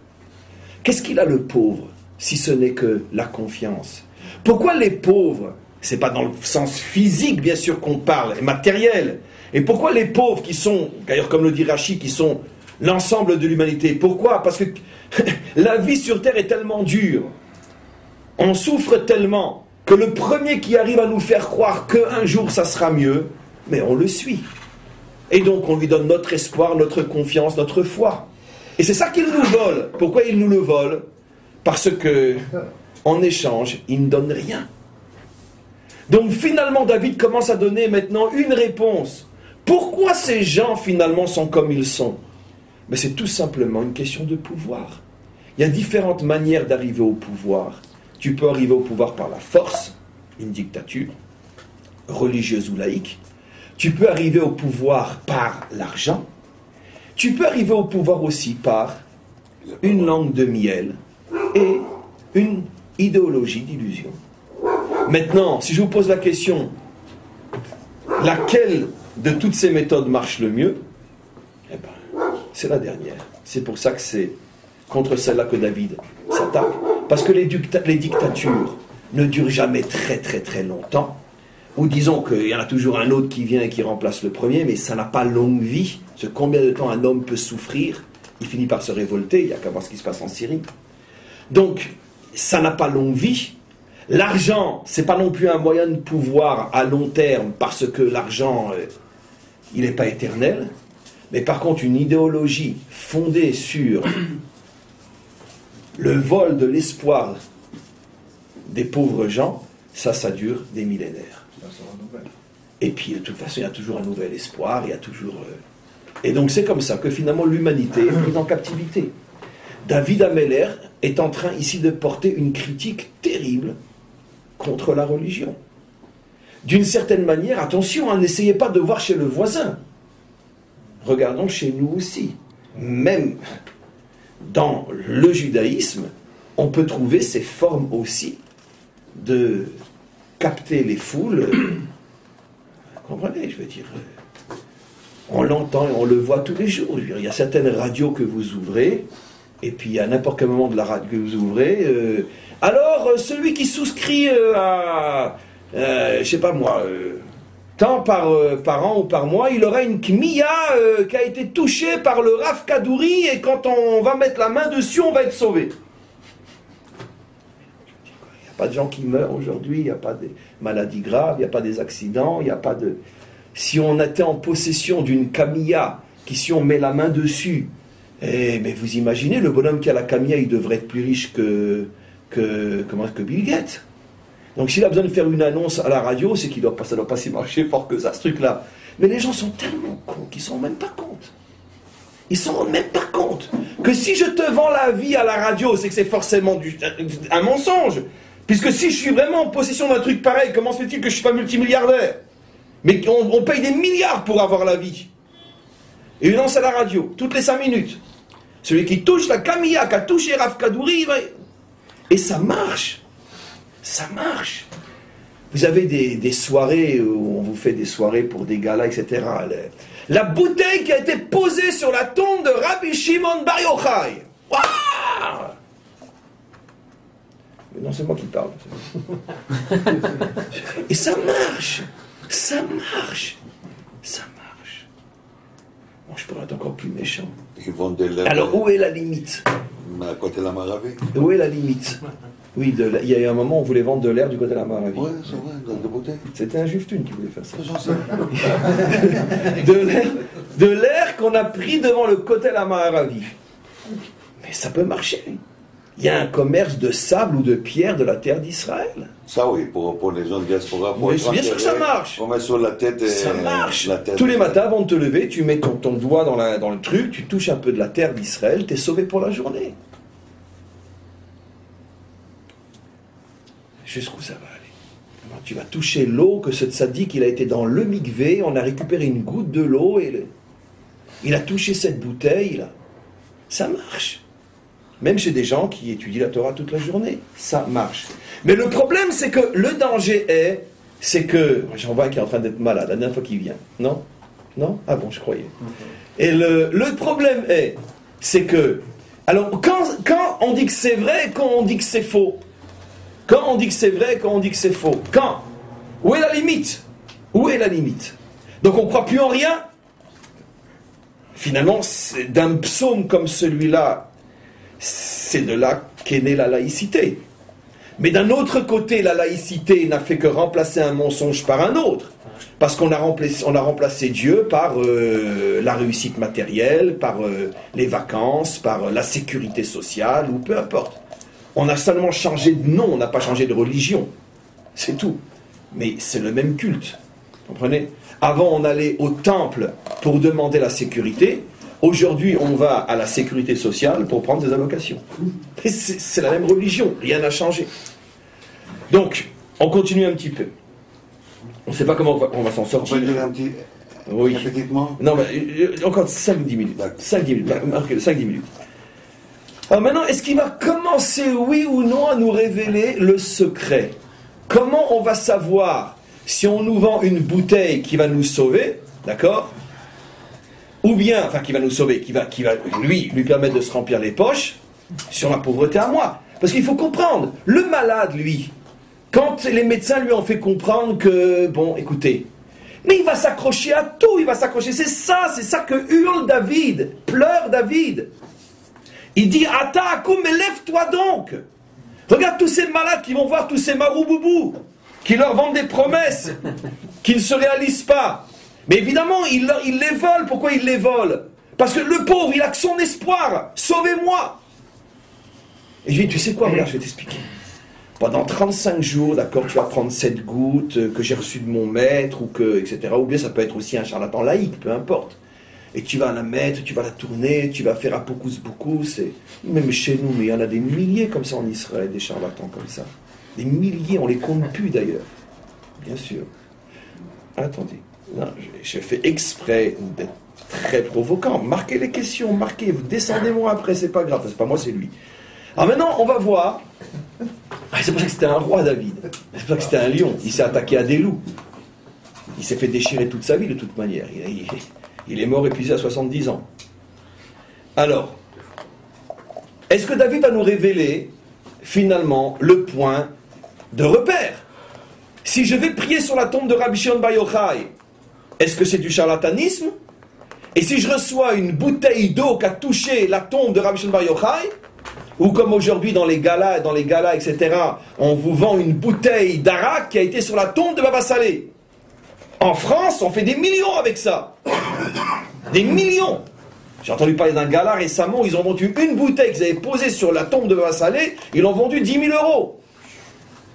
Qu'est-ce qu'il a le pauvre, si ce n'est que la confiance? Pourquoi les pauvres? C'est pas dans le sens physique, bien sûr, qu'on parle, matériel. Et pourquoi les pauvres qui sont, d'ailleurs comme le dit Rachi, qui sont l'ensemble de l'humanité? Pourquoi? Parce que la vie sur Terre est tellement dure, on souffre tellement, que le premier qui arrive à nous faire croire qu'un jour ça sera mieux, mais on le suit. Et donc on lui donne notre espoir, notre confiance, notre foi. Et c'est ça qu'il nous vole. Pourquoi il nous le vole? Parce que, en échange, il ne donne rien. Donc finalement David commence à donner maintenant une réponse. Pourquoi ces gens finalement sont comme ils sont? Mais c'est tout simplement une question de pouvoir. Il y a différentes manières d'arriver au pouvoir. Tu peux arriver au pouvoir par la force, une dictature, religieuse ou laïque. Tu peux arriver au pouvoir par l'argent. Tu peux arriver au pouvoir aussi par une langue de miel et une idéologie d'illusion. Maintenant, si je vous pose la question, laquelle de toutes ces méthodes marche le mieux? Eh bien, c'est la dernière. C'est pour ça que c'est contre celle-là que David s'attaque. Parce que les dictatures ne durent jamais très très très longtemps. Ou disons qu'il y en a toujours un autre qui vient et qui remplace le premier, mais ça n'a pas longue vie. C'est combien de temps un homme peut souffrir? Il finit par se révolter, il n'y a qu'à voir ce qui se passe en Syrie. Donc, ça n'a pas longue vie. L'argent, c'est pas non plus un moyen de pouvoir à long terme, parce que l'argent, il n'est pas éternel. Mais par contre, une idéologie fondée sur le vol de l'espoir des pauvres gens, ça dure des millénaires. Et puis, de toute façon, il y a toujours un nouvel espoir, il y a toujours Et donc c'est comme ça que finalement l'humanité est prise en captivité. David Ameller est en train ici de porter une critique terrible contre la religion. D'une certaine manière, attention, n'essayez pas de voir chez le voisin. Regardons chez nous aussi. Même dans le judaïsme, on peut trouver ces formes aussi de capter les foules. Vous comprenez, je veux dire, on l'entend et on le voit tous les jours. Je veux dire, il y a certaines radios que vous ouvrez, et puis à n'importe quel moment de la radio que vous ouvrez, alors celui qui souscrit à, je sais pas moi, tant par an ou par mois, il aura une kmiya qui a été touchée par le Rav Kadouri, et quand on va mettre la main dessus, on va être sauvé. Il n'y a pas de gens qui meurent aujourd'hui, il n'y a pas de maladies graves, il n'y a pas des accidents, il n'y a pas de... Si on était en possession d'une kmiya, qui si on met la main dessus, mais vous imaginez, le bonhomme qui a la kmiya, il devrait être plus riche que Bill Gates. Donc s'il a besoin de faire une annonce à la radio, c'est qu'il ça doit pas si marcher fort que ça, ce truc-là. Mais les gens sont tellement cons qu'ils ne s'en rendent même pas compte. Ils ne s'en rendent même pas compte que si je te vends la vie à la radio, c'est que c'est forcément un mensonge. Puisque si je suis vraiment en possession d'un truc pareil, comment se fait-il que je ne suis pas multimilliardaire? Mais on paye des milliards pour avoir la vie. Et une annonce à la radio, toutes les 5 minutes. Celui qui touche la kmiya, qui a touché Rav Kadouri, et ça marche. Ça marche. Vous avez des soirées où on vous fait des soirées pour des galas, etc. La bouteille qui a été posée sur la tombe de Rabbi Shimon Bar Yochai. Waouh! Mais non, c'est moi qui parle. Et ça marche. Ça marche. Ça marche. Bon, je pourrais être encore plus méchant. Alors, où est la limite? À côté de la Maravi. Où est la limite? Oui, il y a eu un moment où on voulait vendre de l'air du côté de la Maravi. Oui, c'est vrai, de bouteilles. C'était un juif thune qui voulait faire ça. J'en sais. de l'air qu'on a pris devant le côté de la Maravi. Mais ça peut marcher. Il y a un commerce de sable ou de pierre de la terre d'Israël. Ça oui, pour les gens de diaspora. Mais bien sûr que ça marche. On met sur la tête. Ça marche. Tous les matins, avant de te lever, tu mets ton doigt dans le truc, tu touches un peu de la terre d'Israël, tu es sauvé pour la journée. Jusqu'où ça va aller? Tu vas toucher l'eau que ce tzaddik, il a été dans le mikvé, on a récupéré une goutte de l'eau et il a touché cette bouteille là. Ça marche. Même chez des gens qui étudient la Torah toute la journée, ça marche. Mais le problème, c'est que le danger c'est que j'en vois qui est en train d'être malade la dernière fois qu'il vient. Non? Non? Ah bon, je croyais. Et le problème c'est que alors quand on dit que c'est vrai, quand on dit que c'est faux. Quand on dit que c'est vrai, quand on dit que c'est faux. Quand? Où est la limite? Où est la limite? Donc on ne croit plus en rien? Finalement, d'un psaume comme celui-là, c'est de là qu'est née la laïcité. Mais d'un autre côté, la laïcité n'a fait que remplacer un mensonge par un autre. Parce qu'on a remplacé Dieu par la réussite matérielle, par les vacances, par la sécurité sociale, ou peu importe. On a seulement changé de nom, on n'a pas changé de religion. C'est tout. Mais c'est le même culte. Vous comprenez? Avant, on allait au temple pour demander la sécurité. Aujourd'hui, on va à la sécurité sociale pour prendre des allocations. C'est la même religion, rien n'a changé. Donc, on continue un petit peu. On ne sait pas comment on va s'en sortir. On peut dire un petit... Oui. Répétiquement. Non, mais encore 5-10 minutes. 5-10 minutes. Marquez 5-10 minutes. Alors maintenant, est-ce qu'il va commencer, oui ou non, à nous révéler le secret? Comment on va savoir si on nous vend une bouteille qui va nous sauver, d'accord? Ou bien, enfin qui va nous sauver, qui va lui permettre de se remplir les poches sur la pauvreté à moi. Parce qu'il faut comprendre, le malade, lui, quand les médecins lui ont fait comprendre que, bon, écoutez, mais il va s'accrocher à tout, il va s'accrocher, c'est ça que hurle David, pleure David. Il dit, Ata akoum, mais lève-toi donc. Regarde tous ces malades qui vont voir tous ces marouboubous, qui leur vendent des promesses, qui ne se réalisent pas. Mais évidemment, ils les volent. Pourquoi ils les volent? Parce que le pauvre, il a que son espoir. Sauvez-moi. Et je lui dis, tu sais quoi, regarde, je vais t'expliquer. Pendant 35 jours, d'accord, tu vas prendre cette goutte que j'ai reçue de mon maître, ou que, etc. Ou bien ça peut être aussi un charlatan laïque, peu importe. et tu vas la mettre, tu vas la tourner, tu vas faire apocus bocus. Même chez nous, mais il y en a des milliers comme ça en Israël, des charlatans comme ça. Des milliers, on les compte plus d'ailleurs. Bien sûr. Attendez, non, je fais exprès d'être très provoquant. Marquez les questions, marquez, descendez-moi après, c'est pas grave, c'est pas moi, c'est lui. Alors maintenant, on va voir. C'est pour ça que c'était un roi, David. C'est pour ça que c'était un lion. Il s'est attaqué à des loups. Il s'est fait déchirer toute sa vie de toute manière. Il est mort épuisé à 70 ans. Alors, est-ce que David va nous révéler finalement le point de repère? Si je vais prier sur la tombe de Rabbi Shimon Bar Yochai, est-ce que c'est du charlatanisme? Et si je reçois une bouteille d'eau qui a touché la tombe de Rabbi Shimon Bar Yochai, ou comme aujourd'hui dans les galas, etc., on vous vend une bouteille d'arak qui a été sur la tombe de Baba Salé. En France, on fait des millions avec ça. Des millions. J'ai entendu parler d'un gala récemment, ils ont vendu une bouteille qu'ils avaient posée sur la tombe de Baba Salé, ils l'ont vendue 10 000 €.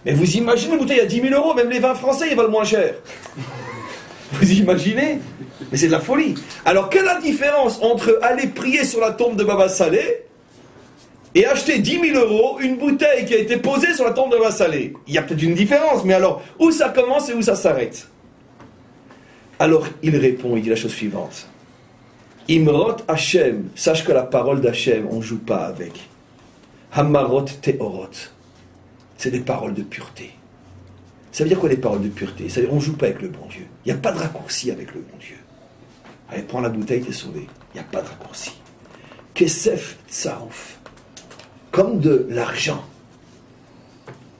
Mais vous imaginez une bouteille à 10 000 €, même les vins français, ils valent moins cher. Vous imaginez? Mais c'est de la folie. Alors, quelle est la différence entre aller prier sur la tombe de Baba Salé et acheter 10 000 € une bouteille qui a été posée sur la tombe de Baba Salé? Il y a peut-être une différence, mais alors, où ça commence et où ça s'arrête? Alors, il répond, il dit la chose suivante. Imrot Hashem, sache que la parole d'Hachem, on ne joue pas avec. Hamarot Teorot, c'est des paroles de pureté. Ça veut dire quoi les paroles de pureté? Ça veut dire on ne joue pas avec le bon Dieu. Il n'y a pas de raccourci avec le bon Dieu. Allez, prends la bouteille, t'es sauvé. Il n'y a pas de raccourci. Kesef Tsarouf, comme de l'argent,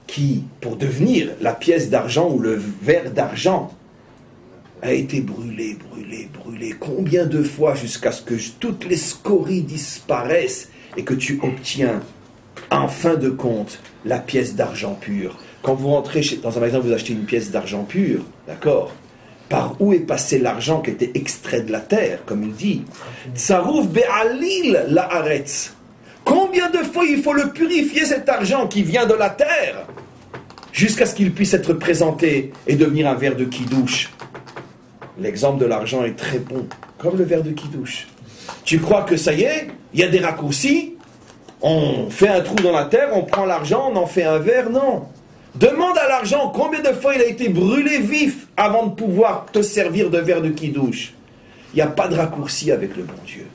qui, pour devenir la pièce d'argent ou le verre d'argent, a été brûlé. Combien de fois jusqu'à ce que toutes les scories disparaissent et que tu obtiens, en fin de compte, la pièce d'argent pur. Quand vous rentrez dans un magasin, vous achetez une pièce d'argent pur, d'accord? Par où est passé l'argent qui était extrait de la terre, comme il dit? Tsarouf be'alil la'aretz. Combien de fois il faut le purifier, cet argent qui vient de la terre, jusqu'à ce qu'il puisse être présenté et devenir un verre de kidouche? L'exemple de l'argent est très bon, comme le verre de kidouche. Tu crois que ça y est, il y a des raccourcis, on fait un trou dans la terre, on prend l'argent, on en fait un verre? Non. Demande à l'argent combien de fois il a été brûlé vif avant de pouvoir te servir de verre de kidouche. Il n'y a pas de raccourci avec le bon Dieu.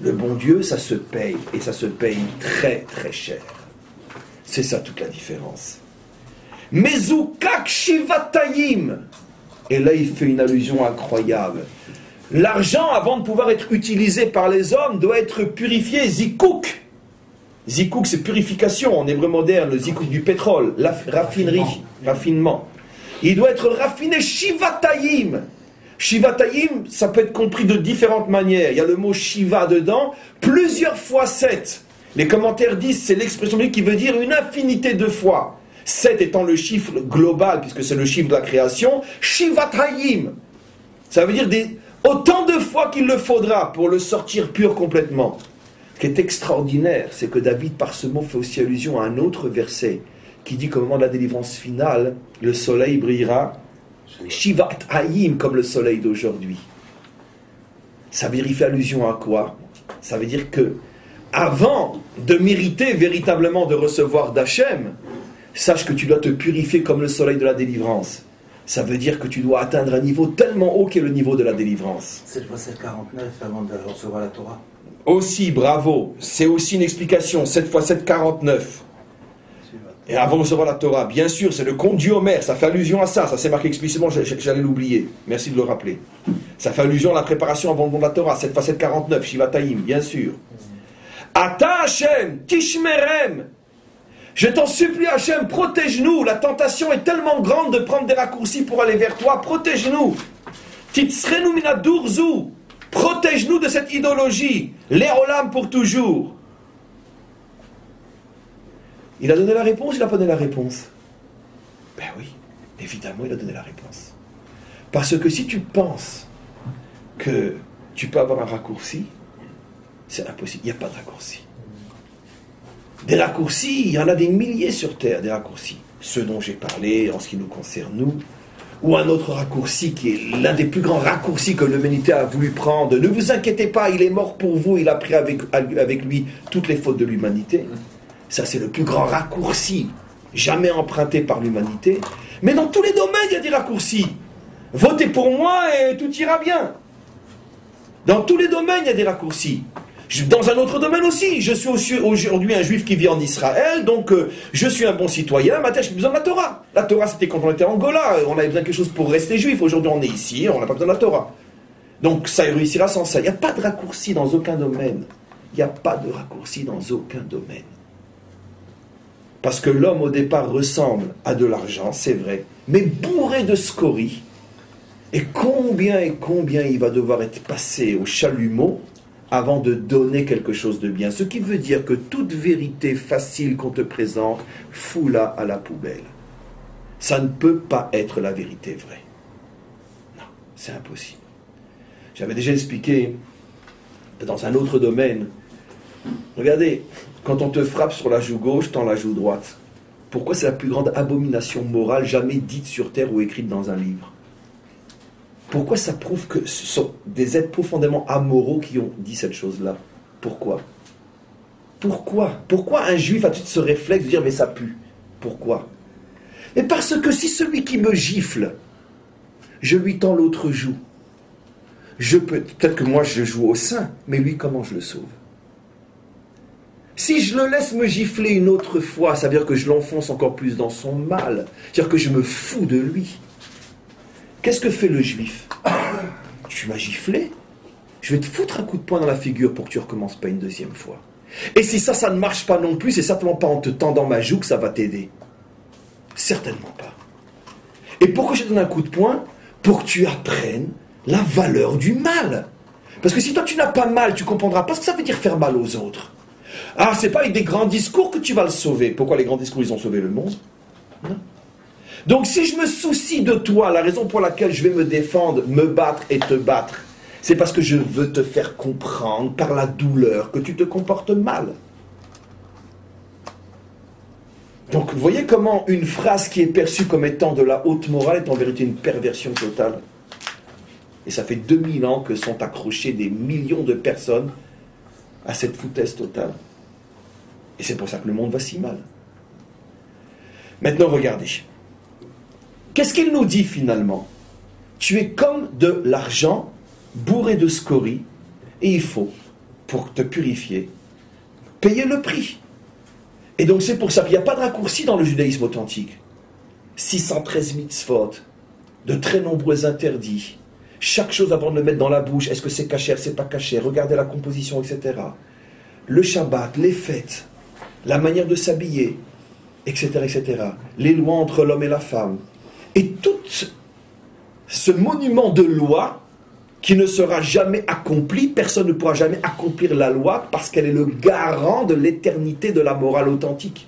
Le bon Dieu, ça se paye, et ça se paye très très cher. C'est ça toute la différence. Mezukak shivatayim. Et là, il fait une allusion incroyable. L'argent, avant de pouvoir être utilisé par les hommes, doit être purifié, zikouk. Zikouk, c'est purification en hébreu moderne, le zikouk du pétrole, la raffinerie, raffinement. Il doit être raffiné, shivatayim. Shivatayim, ça peut être compris de différentes manières. Il y a le mot shiva dedans, plusieurs fois 7. Les commentaires disent, c'est l'expression qui veut dire une infinité de fois. 7 étant le chiffre global, puisque c'est le chiffre de la création, Shivatayim. Ça veut dire autant de fois qu'il le faudra pour le sortir pur complètement. Ce qui est extraordinaire, c'est que David, par ce mot, fait aussi allusion à un autre verset qui dit qu'au moment de la délivrance finale, le soleil brillera Shivatayim, comme le soleil d'aujourd'hui. Ça veut dire, il fait allusion à quoi? Ça veut dire que, avant de mériter véritablement de recevoir d'Hachem, sache que tu dois te purifier comme le soleil de la délivrance. Ça veut dire que tu dois atteindre un niveau tellement haut qu'est le niveau de la délivrance. C'est le verset 49 avant de recevoir la Torah. Aussi, bravo. C'est aussi une explication. 7 x 7, 49. Et avant de recevoir la Torah, bien sûr, c'est le conte du Homer. Ça fait allusion à ça. Ça s'est marqué explicitement, j'allais l'oublier. Merci de le rappeler. Ça fait allusion à la préparation avant le don de la Torah. 7 x 7, 49. Shivatayim, bien sûr. Ata Hashem, Tishmerem. Je t'en supplie, Hachem, protège-nous. La tentation est tellement grande de prendre des raccourcis pour aller vers toi. Protège-nous. Titzrenu minadurzu. Protège-nous de cette idéologie. Léolam pour toujours. Il a donné la réponse, il n'a pas donné la réponse? Ben oui, évidemment, il a donné la réponse. Parce que si tu penses que tu peux avoir un raccourci, c'est impossible. Il n'y a pas de raccourci. Des raccourcis, il y en a des milliers sur Terre, des raccourcis. Ceux dont j'ai parlé, en ce qui nous concerne, nous. Ou un autre raccourci qui est l'un des plus grands raccourcis que l'humanité a voulu prendre. Ne vous inquiétez pas, il est mort pour vous, il a pris avec lui toutes les fautes de l'humanité. Ça, c'est le plus grand raccourci jamais emprunté par l'humanité. Mais dans tous les domaines, il y a des raccourcis. Votez pour moi et tout ira bien. Dans tous les domaines, il y a des raccourcis. Dans un autre domaine aussi, je suis aujourd'hui un juif qui vit en Israël, donc je suis un bon citoyen, maintenant j'ai besoin de la Torah. La Torah, c'était quand on était en Angola, on avait besoin de quelque chose pour rester juif. Aujourd'hui, on est ici, on n'a pas besoin de la Torah. Donc ça réussira sans ça. Il n'y a pas de raccourci dans aucun domaine. Il n'y a pas de raccourci dans aucun domaine. Parce que l'homme, au départ, ressemble à de l'argent, c'est vrai, mais bourré de scories. Et combien il va devoir être passé au chalumeau avant de donner quelque chose de bien. Ce qui veut dire que toute vérité facile qu'on te présente, fous-la à la poubelle. Ça ne peut pas être la vérité vraie. Non, c'est impossible. J'avais déjà expliqué dans un autre domaine. Regardez, quand on te frappe sur la joue gauche, tends la joue droite. Pourquoi c'est la plus grande abomination morale jamais dite sur terre ou écrite dans un livre? Pourquoi ça prouve que ce sont des êtres profondément amoraux qui ont dit cette chose-là? Pourquoi? Pourquoi un juif a tout ce réflexe de dire mais ça pue? Pourquoi? Mais parce que si celui qui me gifle, je lui tends l'autre joue, peut-être que moi je joue au sein, mais lui comment je le sauve? Si je le laisse me gifler une autre fois, ça veut dire que je l'enfonce encore plus dans son mal, c'est-à-dire que je me fous de lui. Qu'est-ce que fait le juif? Tu m'as giflé, je vais te foutre un coup de poing dans la figure pour que tu ne recommences pas une deuxième fois. Et si ça ne marche pas non plus, c'est certainement pas en te tendant ma joue que ça va t'aider. Certainement pas. Et pourquoi je te donne un coup de poing? Pour que tu apprennes la valeur du mal. Parce que si toi tu n'as pas mal, tu comprendras pas ce que ça veut dire faire mal aux autres. Ah, c'est pas avec des grands discours que tu vas le sauver. Pourquoi les grands discours, ils ont sauvé le monde? Non. Donc si je me soucie de toi, la raison pour laquelle je vais me défendre, me battre et te battre, c'est parce que je veux te faire comprendre par la douleur que tu te comportes mal. Donc vous voyez comment une phrase qui est perçue comme étant de la haute morale est en vérité une perversion totale. Et ça fait 2000 ans que sont accrochés des millions de personnes à cette foutaise totale. Et c'est pour ça que le monde va si mal. Maintenant regardez. Qu'est-ce qu'il nous dit finalement? Tu es comme de l'argent bourré de scories et il faut, pour te purifier, payer le prix. Et donc c'est pour ça qu'il n'y a pas de raccourci dans le judaïsme authentique. 613 mitzvot, de très nombreux interdits, chaque chose avant de le mettre dans la bouche, est-ce que c'est cachère, c'est pas cachère, regardez la composition, etc. Le Shabbat, les fêtes, la manière de s'habiller, etc., etc. Les lois entre l'homme et la femme. Et tout ce monument de loi qui ne sera jamais accompli, personne ne pourra jamais accomplir la loi parce qu'elle est le garant de l'éternité de la morale authentique.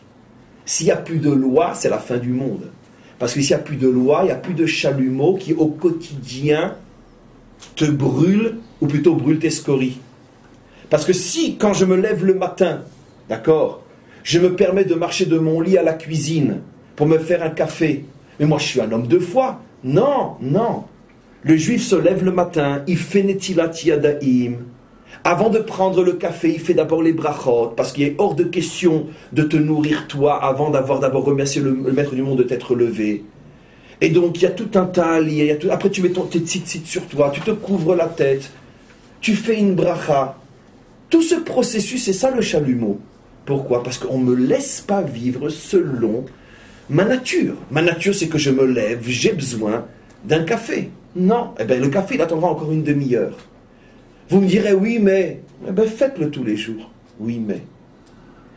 S'il n'y a plus de loi, c'est la fin du monde. Parce que s'il n'y a plus de loi, il n'y a plus de chalumeau qui au quotidien te brûle, ou plutôt brûle tes scories. Parce que si, quand je me lève le matin, d'accord, je me permets de marcher de mon lit à la cuisine pour me faire un café, mais moi je suis un homme de foi. Non, non. Le juif se lève le matin, il fait Netilat Yadayim. Avant de prendre le café, il fait d'abord les brachot, parce qu'il est hors de question de te nourrir toi avant d'avoir d'abord remercié le maître du monde de t'être levé. Et donc il y a tout un tas lié. Après tu mets tes tzitzit sur toi, tu te couvres la tête, tu fais une bracha. Tout ce processus, c'est ça le chalumeau. Pourquoi? Parce qu'on ne me laisse pas vivre selon ma nature. Ma nature, c'est que je me lève, j'ai besoin d'un café. Non, eh bien le café, il attendra encore une demi-heure. Vous me direz, oui, mais... Eh bien faites-le tous les jours. Oui, mais...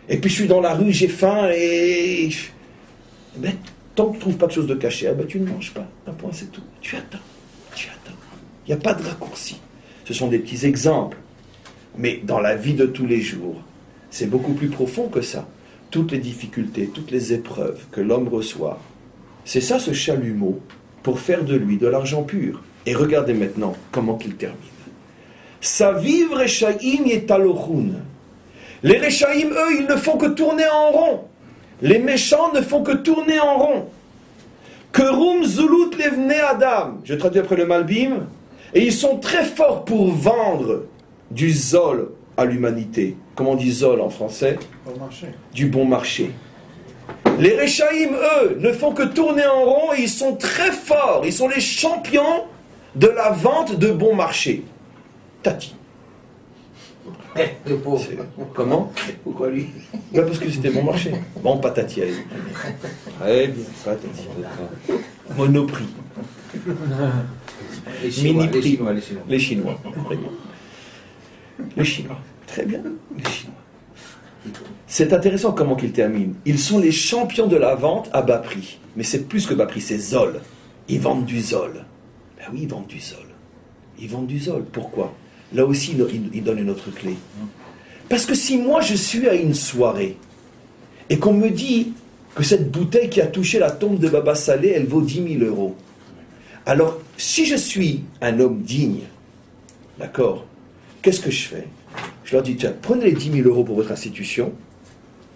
Et puis je suis dans la rue, j'ai faim et... Eh bien, tant que tu ne trouves pas de chose de caché, eh bien, tu ne manges pas. Un point, c'est tout. Tu attends. Tu attends. Il n'y a pas de raccourci. Ce sont des petits exemples. Mais dans la vie de tous les jours, c'est beaucoup plus profond que ça. Toutes les difficultés, toutes les épreuves que l'homme reçoit, c'est ça ce chalumeau pour faire de lui de l'argent pur. Et regardez maintenant comment qu'il termine. Saviv Rechaim Yetalochun. Les Rechaim, eux, ils ne font que tourner en rond. Les méchants ne font que tourner en rond. Kerum zulut levne adam. Je traduis après le Malbim. Et ils sont très forts pour vendre du zol à l'humanité. Comment on dit zol en français? Bon marché. Du bon marché. Les Rechaïm, eux, ne font que tourner en rond et ils sont très forts. Ils sont les champions de la vente de bon marché. Tati. Le pauvre. Comment? Pourquoi lui? Ben parce que c'était bon marché. Bon, pas Tati, allez. Très bien, pas Tati. Monoprix. Les Chinois, Mini-prix. les Chinois, les Chinois. Les Chinois. Très bien. Les Chinois. Très bien. Les Chinois. C'est intéressant comment qu'ils terminent. Ils sont les champions de la vente à bas prix. Mais c'est plus que bas prix, c'est zol. Ils vendent du zol. Ben oui, ils vendent du zol. Ils vendent du zol. Pourquoi? Là aussi, ils donnent une autre clé. Parce que si moi je suis à une soirée et qu'on me dit que cette bouteille qui a touché la tombe de Baba Saleh, elle vaut 10 000 euros. Alors, si je suis un homme digne, d'accord, qu'est-ce que je fais? Je leur dis, tiens, prenez les 10 000 euros pour votre institution,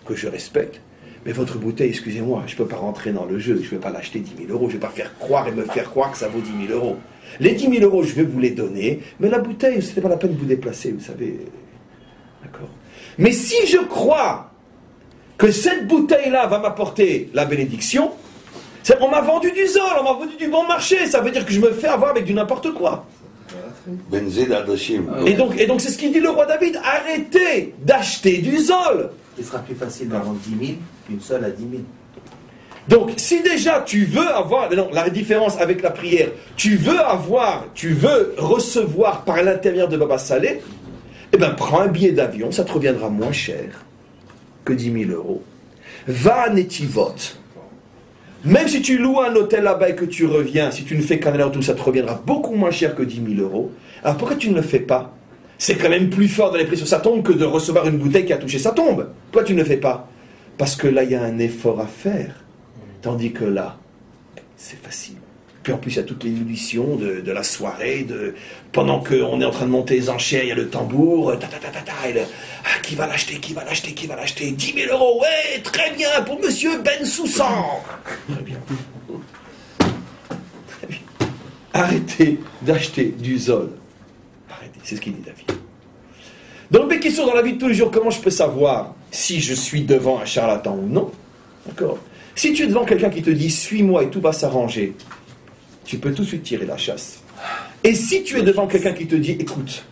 que je respecte, mais votre bouteille, excusez-moi, je ne peux pas rentrer dans le jeu, je ne vais pas l'acheter 10 000 euros, je ne vais pas faire croire et me faire croire que ça vaut 10 000 euros. Les 10 000 euros, je vais vous les donner, mais la bouteille, ce n'est pas la peine de vous déplacer, vous savez. D'accord. Mais si je crois que cette bouteille-là va m'apporter la bénédiction, on m'a vendu du zol, on m'a vendu du bon marché, ça veut dire que je me fais avoir avec du n'importe quoi. Benzé d'Adashim. Et donc c'est ce qu'il dit le roi David, arrêtez d'acheter du zol. Il sera plus facile d'en vendre 10 000 qu'une seule à 10 000. Donc si déjà tu veux avoir, non, la différence avec la prière, tu veux recevoir par l'intérieur de Baba Saleh, eh bien prends un billet d'avion, ça te reviendra moins cher que 10 000 euros. Va à Netivot. Même si tu loues un hôtel là-bas et que tu reviens, si tu ne fais qu'un aller-retour, ça te reviendra beaucoup moins cher que 10 000 euros. Alors pourquoi tu ne le fais pas? C'est quand même plus fort d'aller prier sur sa tombe que de recevoir une bouteille qui a touché sa tombe. Pourquoi tu ne le fais pas? Parce que là, il y a un effort à faire. Tandis que là, c'est facile. Puis en plus, il y a toutes les munitions de la soirée, pendant qu'on est en train de monter les enchères, il y a le tambour, qui va l'acheter, qui va l'acheter, qui va l'acheter, 10 000 euros, ouais, très bien, pour monsieur Ben Soussan. Très bien. Très bien. Arrêtez d'acheter du zol. Arrêtez, c'est ce qu'il dit David. Donc, mes questions dans la vie de tous les jours, comment je peux savoir si je suis devant un charlatan ou non? D'accord? Si tu es devant quelqu'un qui te dit « suis-moi et tout va s'arranger », tu peux tout de suite tirer la chasse. Et si tu es devant quelqu'un qui te dit « écoute,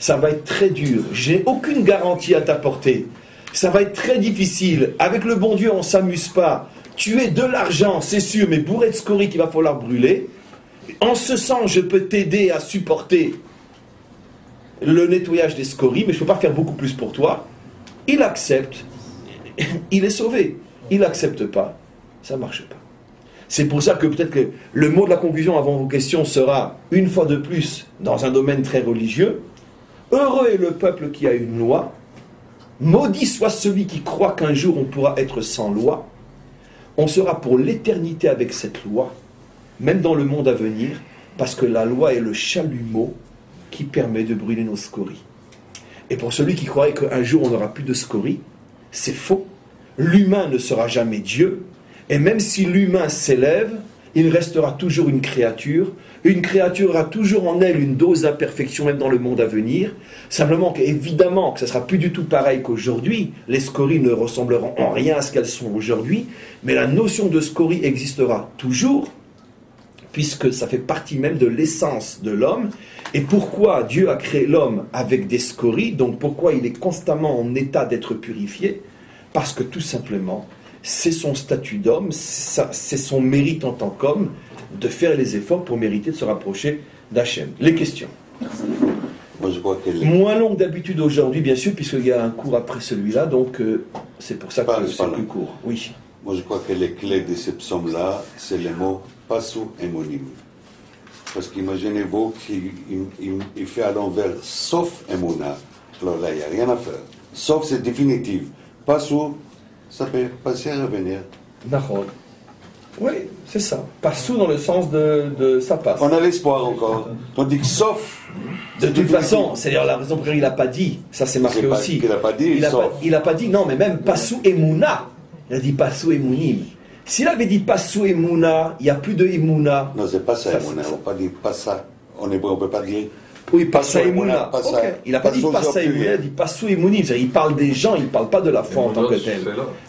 ça va être très dur, j'ai aucune garantie à t'apporter, ça va être très difficile, avec le bon Dieu on ne s'amuse pas, tu es de l'argent, c'est sûr, mais bourré de scories qu'il va falloir brûler, en ce sens je peux t'aider à supporter le nettoyage des scories, mais je ne peux pas faire beaucoup plus pour toi », il accepte, il est sauvé. Il n'accepte pas, ça ne marche pas. C'est pour ça que peut-être que le mot de la conclusion avant vos questions sera, une fois de plus, dans un domaine très religieux, heureux est le peuple qui a une loi, maudit soit celui qui croit qu'un jour on pourra être sans loi, on sera pour l'éternité avec cette loi, même dans le monde à venir, parce que la loi est le chalumeau qui permet de brûler nos scories. Et pour celui qui croirait qu'un jour on n'aura plus de scories, c'est faux. L'humain ne sera jamais Dieu, et même si l'humain s'élève, il restera toujours une créature aura toujours en elle une dose d'imperfection, même dans le monde à venir, simplement qu'évidemment que ça ne sera plus du tout pareil qu'aujourd'hui, les scories ne ressembleront en rien à ce qu'elles sont aujourd'hui, mais la notion de scorie existera toujours, puisque ça fait partie même de l'essence de l'homme, et pourquoi Dieu a créé l'homme avec des scories, donc pourquoi il est constamment en état d'être purifié? Parce que tout simplement, c'est son statut d'homme, c'est son mérite en tant qu'homme de faire les efforts pour mériter de se rapprocher d'Hachem. Les questions. Moi, je crois qu'elle est... Moins longue d'habitude aujourd'hui, bien sûr, puisqu'il y a un cours après celui-là, donc c'est pour ça que c'est plus court. Oui. Moi, je crois que les clés de ce psaume-là, c'est les mots « pasu emonim ». Parce qu'imaginez-vous qu'il fait à l'envers « sauf emuna ». Alors là, il n'y a rien à faire. Sauf, c'est définitif. Pasu, ça peut passer à revenir. D'accord. Oui, c'est ça. Pasu dans le sens de ça passe. On a l'espoir encore. Tandis que sauf... De toute façon, c'est d'ailleurs la raison pour laquelle il n'a pas dit. Ça, c'est marqué aussi. Il n'a pas dit, il n'a pas dit, non, mais même pasu emuna. Il a dit pasu emunim. S'il avait dit Passou Emouna, il n'y a plus de Emouna. Non, c'est pas ça, Ça, Emouna. c'est On ne pas dire pas ça. En hébreu, on ne peut pas dire. Oui, Passou Emouna, Emouna. pas ça. Ok. Il n'a pas dit Passou Passa Zopuri. Emouna, il dit Passou Emouni. Il parle des gens, il ne parle pas de la foi en tant que telle.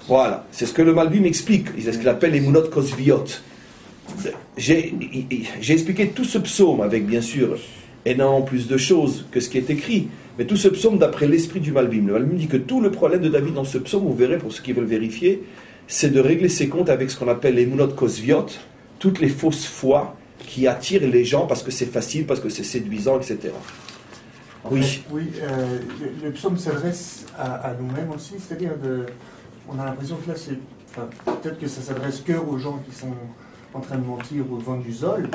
Voilà, c'est ce que le Malbim explique. C'est ce qu'il appelle les Mounot Kosviot. J'ai expliqué tout ce psaume avec, bien sûr, énormément plus de choses que ce qui est écrit. Mais tout ce psaume d'après l'esprit du Malbim. Le Malbim dit que tout le problème de David dans ce psaume, vous verrez pour ceux qui veulent vérifier, c'est de régler ses comptes avec ce qu'on appelle les Mounot Kosviot, toutes les fausses foi qui attirent les gens parce que c'est facile, parce que c'est séduisant, etc. Oui. Oui, le psaume s'adresse à nous-mêmes aussi, c'est-à-dire on a l'impression que là, peut-être que ça s'adresse que aux gens qui sont en train de mentir ou vendre du zol,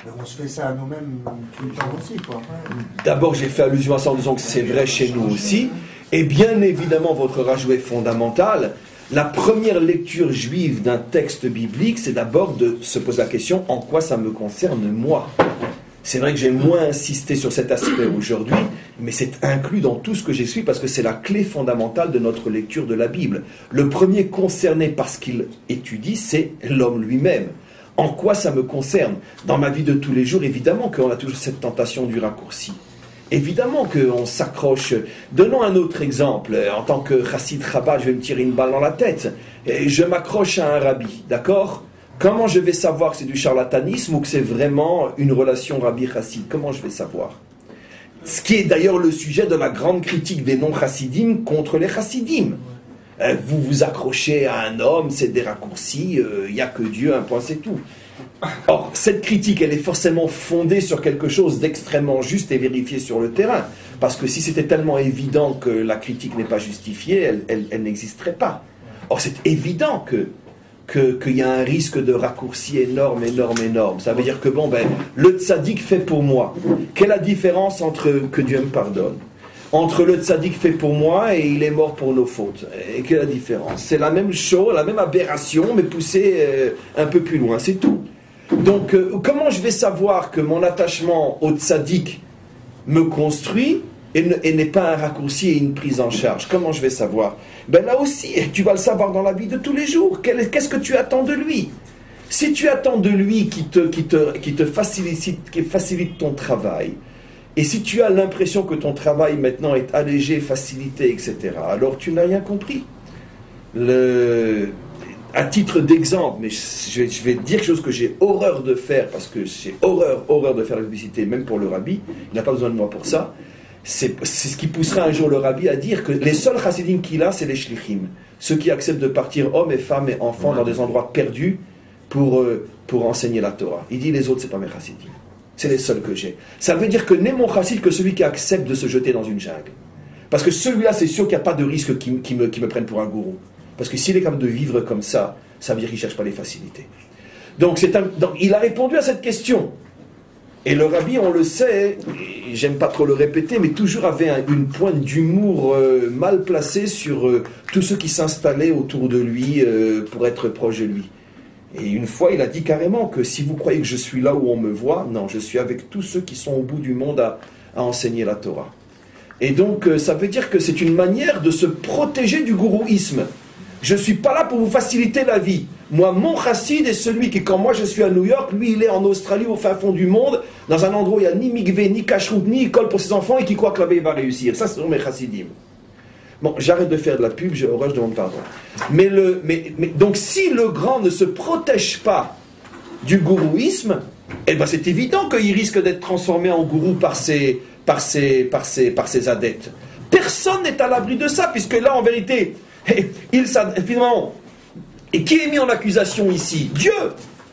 mais on se fait ça à nous-mêmes tout le temps aussi, quoi. D'abord, j'ai fait allusion à ça en disant que c'est vrai chez nous aussi, et bien évidemment, votre rajout est fondamental. La première lecture juive d'un texte biblique, c'est d'abord de se poser la question en quoi ça me concerne moi. C'est vrai que j'ai moins insisté sur cet aspect aujourd'hui, mais c'est inclus dans tout ce que j'explique parce que c'est la clé fondamentale de notre lecture de la Bible. Le premier concerné par ce qu'il étudie, c'est l'homme lui-même. En quoi ça me concerne? Dans ma vie de tous les jours, évidemment qu'on a toujours cette tentation du raccourci. Évidemment qu'on s'accroche. Donnons un autre exemple. En tant que chassid Chabad, je vais me tirer une balle dans la tête. Et je m'accroche à un rabbi, d'accord? Comment je vais savoir que c'est du charlatanisme ou que c'est vraiment une relation rabbi-chassid? Comment je vais savoir? Ce qui est d'ailleurs le sujet de la grande critique des non-chassidim contre les chassidim. Vous vous accrochez à un homme, c'est des raccourcis, il n'y a que Dieu, un point, c'est tout. Or, cette critique, elle est forcément fondée sur quelque chose d'extrêmement juste et vérifié sur le terrain. Parce que si c'était tellement évident que la critique n'est pas justifiée, elle n'existerait pas. Or, c'est évident qu'il y a un risque de raccourci énorme. Ça veut dire que, le tzaddik fait pour moi. Quelle est la différence entre que Dieu me pardonne? Entre le tzaddik fait pour moi et il est mort pour nos fautes. Et quelle est la différence? C'est la même chose, la même aberration, mais poussée un peu plus loin, c'est tout. Donc, comment je vais savoir que mon attachement au tzaddik me construit et n'est pas un raccourci et une prise en charge? Comment je vais savoir? Là aussi, tu vas le savoir dans la vie de tous les jours. Qu'est-ce que tu attends de lui? Si tu attends de lui qui te facilite ton travail, et si tu as l'impression que ton travail maintenant est allégé, facilité, etc., alors tu n'as rien compris. À titre d'exemple, mais je vais dire quelque chose que j'ai horreur de faire, parce que j'ai horreur de faire la publicité, même pour le rabbi, il n'a pas besoin de moi pour ça. C'est ce qui poussera un jour le rabbi à dire que les seuls chassidim qu'il a, c'est les shlichim. Ceux qui acceptent de partir, hommes et femmes et enfants, dans des endroits perdus pour enseigner la Torah. Il dit les autres, c'est pas mes chassidim. C'est les seuls que j'ai. Ça veut dire que n'est mon chassid que celui qui accepte de se jeter dans une jungle. Parce que celui-là, c'est sûr qu'il n'y a pas de risque qui me prenne pour un gourou. Parce que s'il est capable de vivre comme ça veut dire qu'il ne cherche pas les facilités. Donc, il a répondu à cette question. Et le rabbi, on le sait, j'aime pas trop le répéter, mais toujours avait une pointe d'humour mal placée sur tous ceux qui s'installaient autour de lui pour être proche de lui. Et une fois, il a dit carrément que si vous croyez que je suis là où on me voit, non, je suis avec tous ceux qui sont au bout du monde à enseigner la Torah. Et donc, ça veut dire que c'est une manière de se protéger du gourouisme. Je ne suis pas là pour vous faciliter la vie. Moi, mon chassid est celui qui, quand moi je suis à New York, lui, il est en Australie, au fin fond du monde, dans un endroit où il n'y a ni mikvé, ni kashrut, ni école pour ses enfants, et qui croit que la vie va réussir. Ça, ce sont mes chassidim. Bon, j'arrête de faire de la pub, j'ai horreur, je demande pardon. Mais donc, si le grand ne se protège pas du gourouisme, c'est évident qu'il risque d'être transformé en gourou par ses adeptes. Personne n'est à l'abri de ça, puisque là, en vérité, finalement, et qui est mis en accusation ici? Dieu,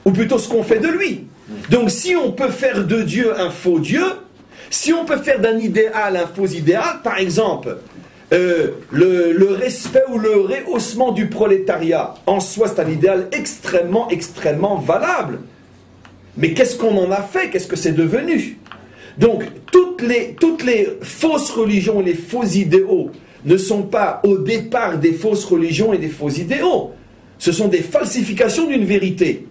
ou plutôt ce qu'on fait de lui. Donc, si on peut faire de Dieu un faux Dieu, si on peut faire d'un idéal un faux idéal, par exemple, le respect ou le rehaussement du prolétariat, en soi, c'est un idéal extrêmement, extrêmement valable. Mais qu'est-ce qu'on en a fait? Qu'est-ce que c'est devenu? Donc, toutes les fausses religions et les faux idéaux ne sont pas au départ des fausses religions et des faux idéaux. Ce sont des falsifications d'une vérité.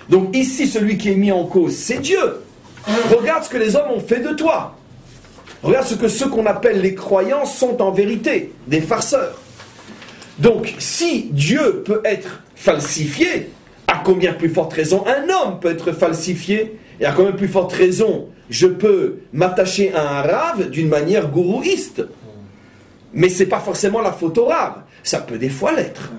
Donc ici, celui qui est mis en cause, c'est Dieu. Regarde ce que les hommes ont fait de toi. Regarde ce que ceux qu'on appelle les croyants sont en vérité, des farceurs. Donc, si Dieu peut être falsifié, À combien plus forte raison un homme peut être falsifié? Et à combien plus forte raison je peux m'attacher à un rave d'une manière gourouiste? Mais c'est pas forcément la faute au rave. Ça peut des fois l'être.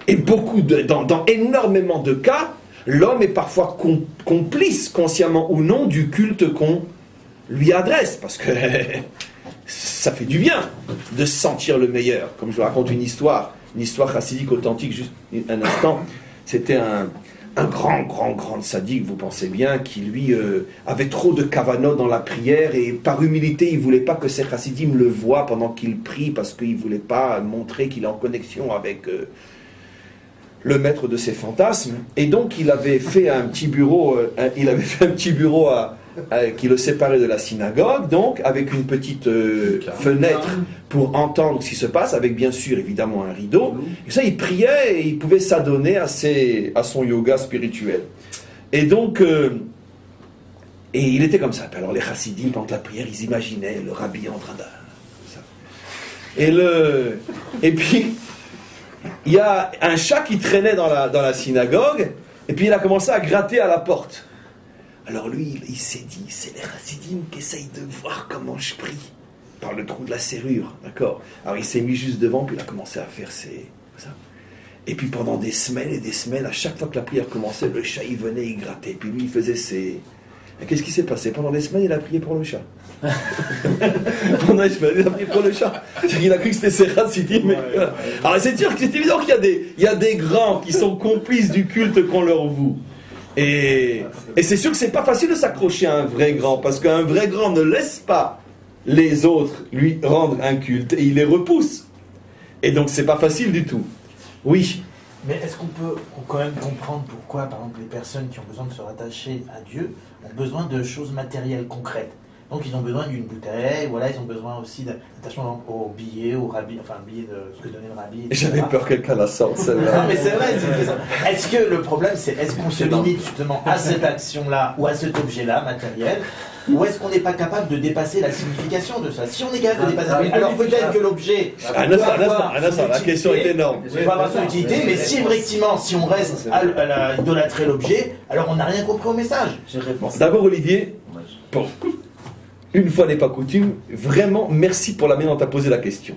Et dans énormément de cas, l'homme est parfois complice, consciemment ou non, du culte qu'on lui adresse. Parce que ça fait du bien de se sentir le meilleur. Comme je vous raconte une histoire chassidique authentique, juste un instant. C'était un grand sadique, vous pensez bien, qui lui avait trop de kavanot dans la prière et par humilité, il ne voulait pas que ses chassidim le voient pendant qu'il prie parce qu'il ne voulait pas montrer qu'il est en connexion avec le maître de ses fantasmes. Et donc il avait fait un petit bureau, qui le séparait de la synagogue, donc avec une petite fenêtre pour entendre ce qui se passe, avec bien sûr évidemment un rideau. Et ça, il priait et il pouvait s'adonner à son yoga spirituel. Et donc, et il était comme ça. Alors les chassidim, pendant la prière, ils imaginaient le rabbi en train de... Et puis, il y a un chat qui traînait dans la synagogue, et puis il a commencé à gratter à la porte. Alors lui, il s'est dit, c'est les chassidim qui essayent de voir comment je prie, par le trou de la serrure, d'accord? Alors il s'est mis juste devant, puis il a commencé à faire ça. Et puis pendant des semaines et des semaines, à chaque fois que la prière commençait, le chat, il venait, il grattait, puis lui, il faisait ses... Et qu'est-ce qui s'est passé? Pendant des semaines, il a prié pour le chat. Pendant des semaines, il a prié pour le chat. Il a cru que c'était ses chassidim, mais... Alors c'est sûr que c'est évident qu'il y a des grands qui sont complices du culte qu'on leur voue. Et c'est sûr que c'est pas facile de s'accrocher à un vrai grand, parce qu'un vrai grand ne laisse pas les autres lui rendre un culte, et il les repousse. Et donc c'est pas facile du tout. Oui. Mais est-ce qu'on peut quand même comprendre pourquoi, par exemple, les personnes qui ont besoin de se rattacher à Dieu ont besoin de choses matérielles, concrètes? Donc ils ont besoin d'une bouteille, voilà, ils ont besoin aussi d'attachement au billet, au rabbi, enfin billet de ce que donnait le rabbi. J'avais peur que quelqu'un la sorte, celle-là. Non mais c'est vrai, est-ce que le problème c'est, est-ce qu'on se limite justement à cette action-là ou à cet objet-là matériel, ou est-ce qu'on n'est pas capable de dépasser la signification de ça? Si on est capable de dépasser, alors peut-être que l'objet... La question est énorme. Il peut avoir son utilité, mais si effectivement, si on reste à idolâtrer l'objet, alors on n'a rien compris au message. D'abord Olivier, bon, une fois n'est pas coutume, vraiment merci pour la manière dont tu as posé la question.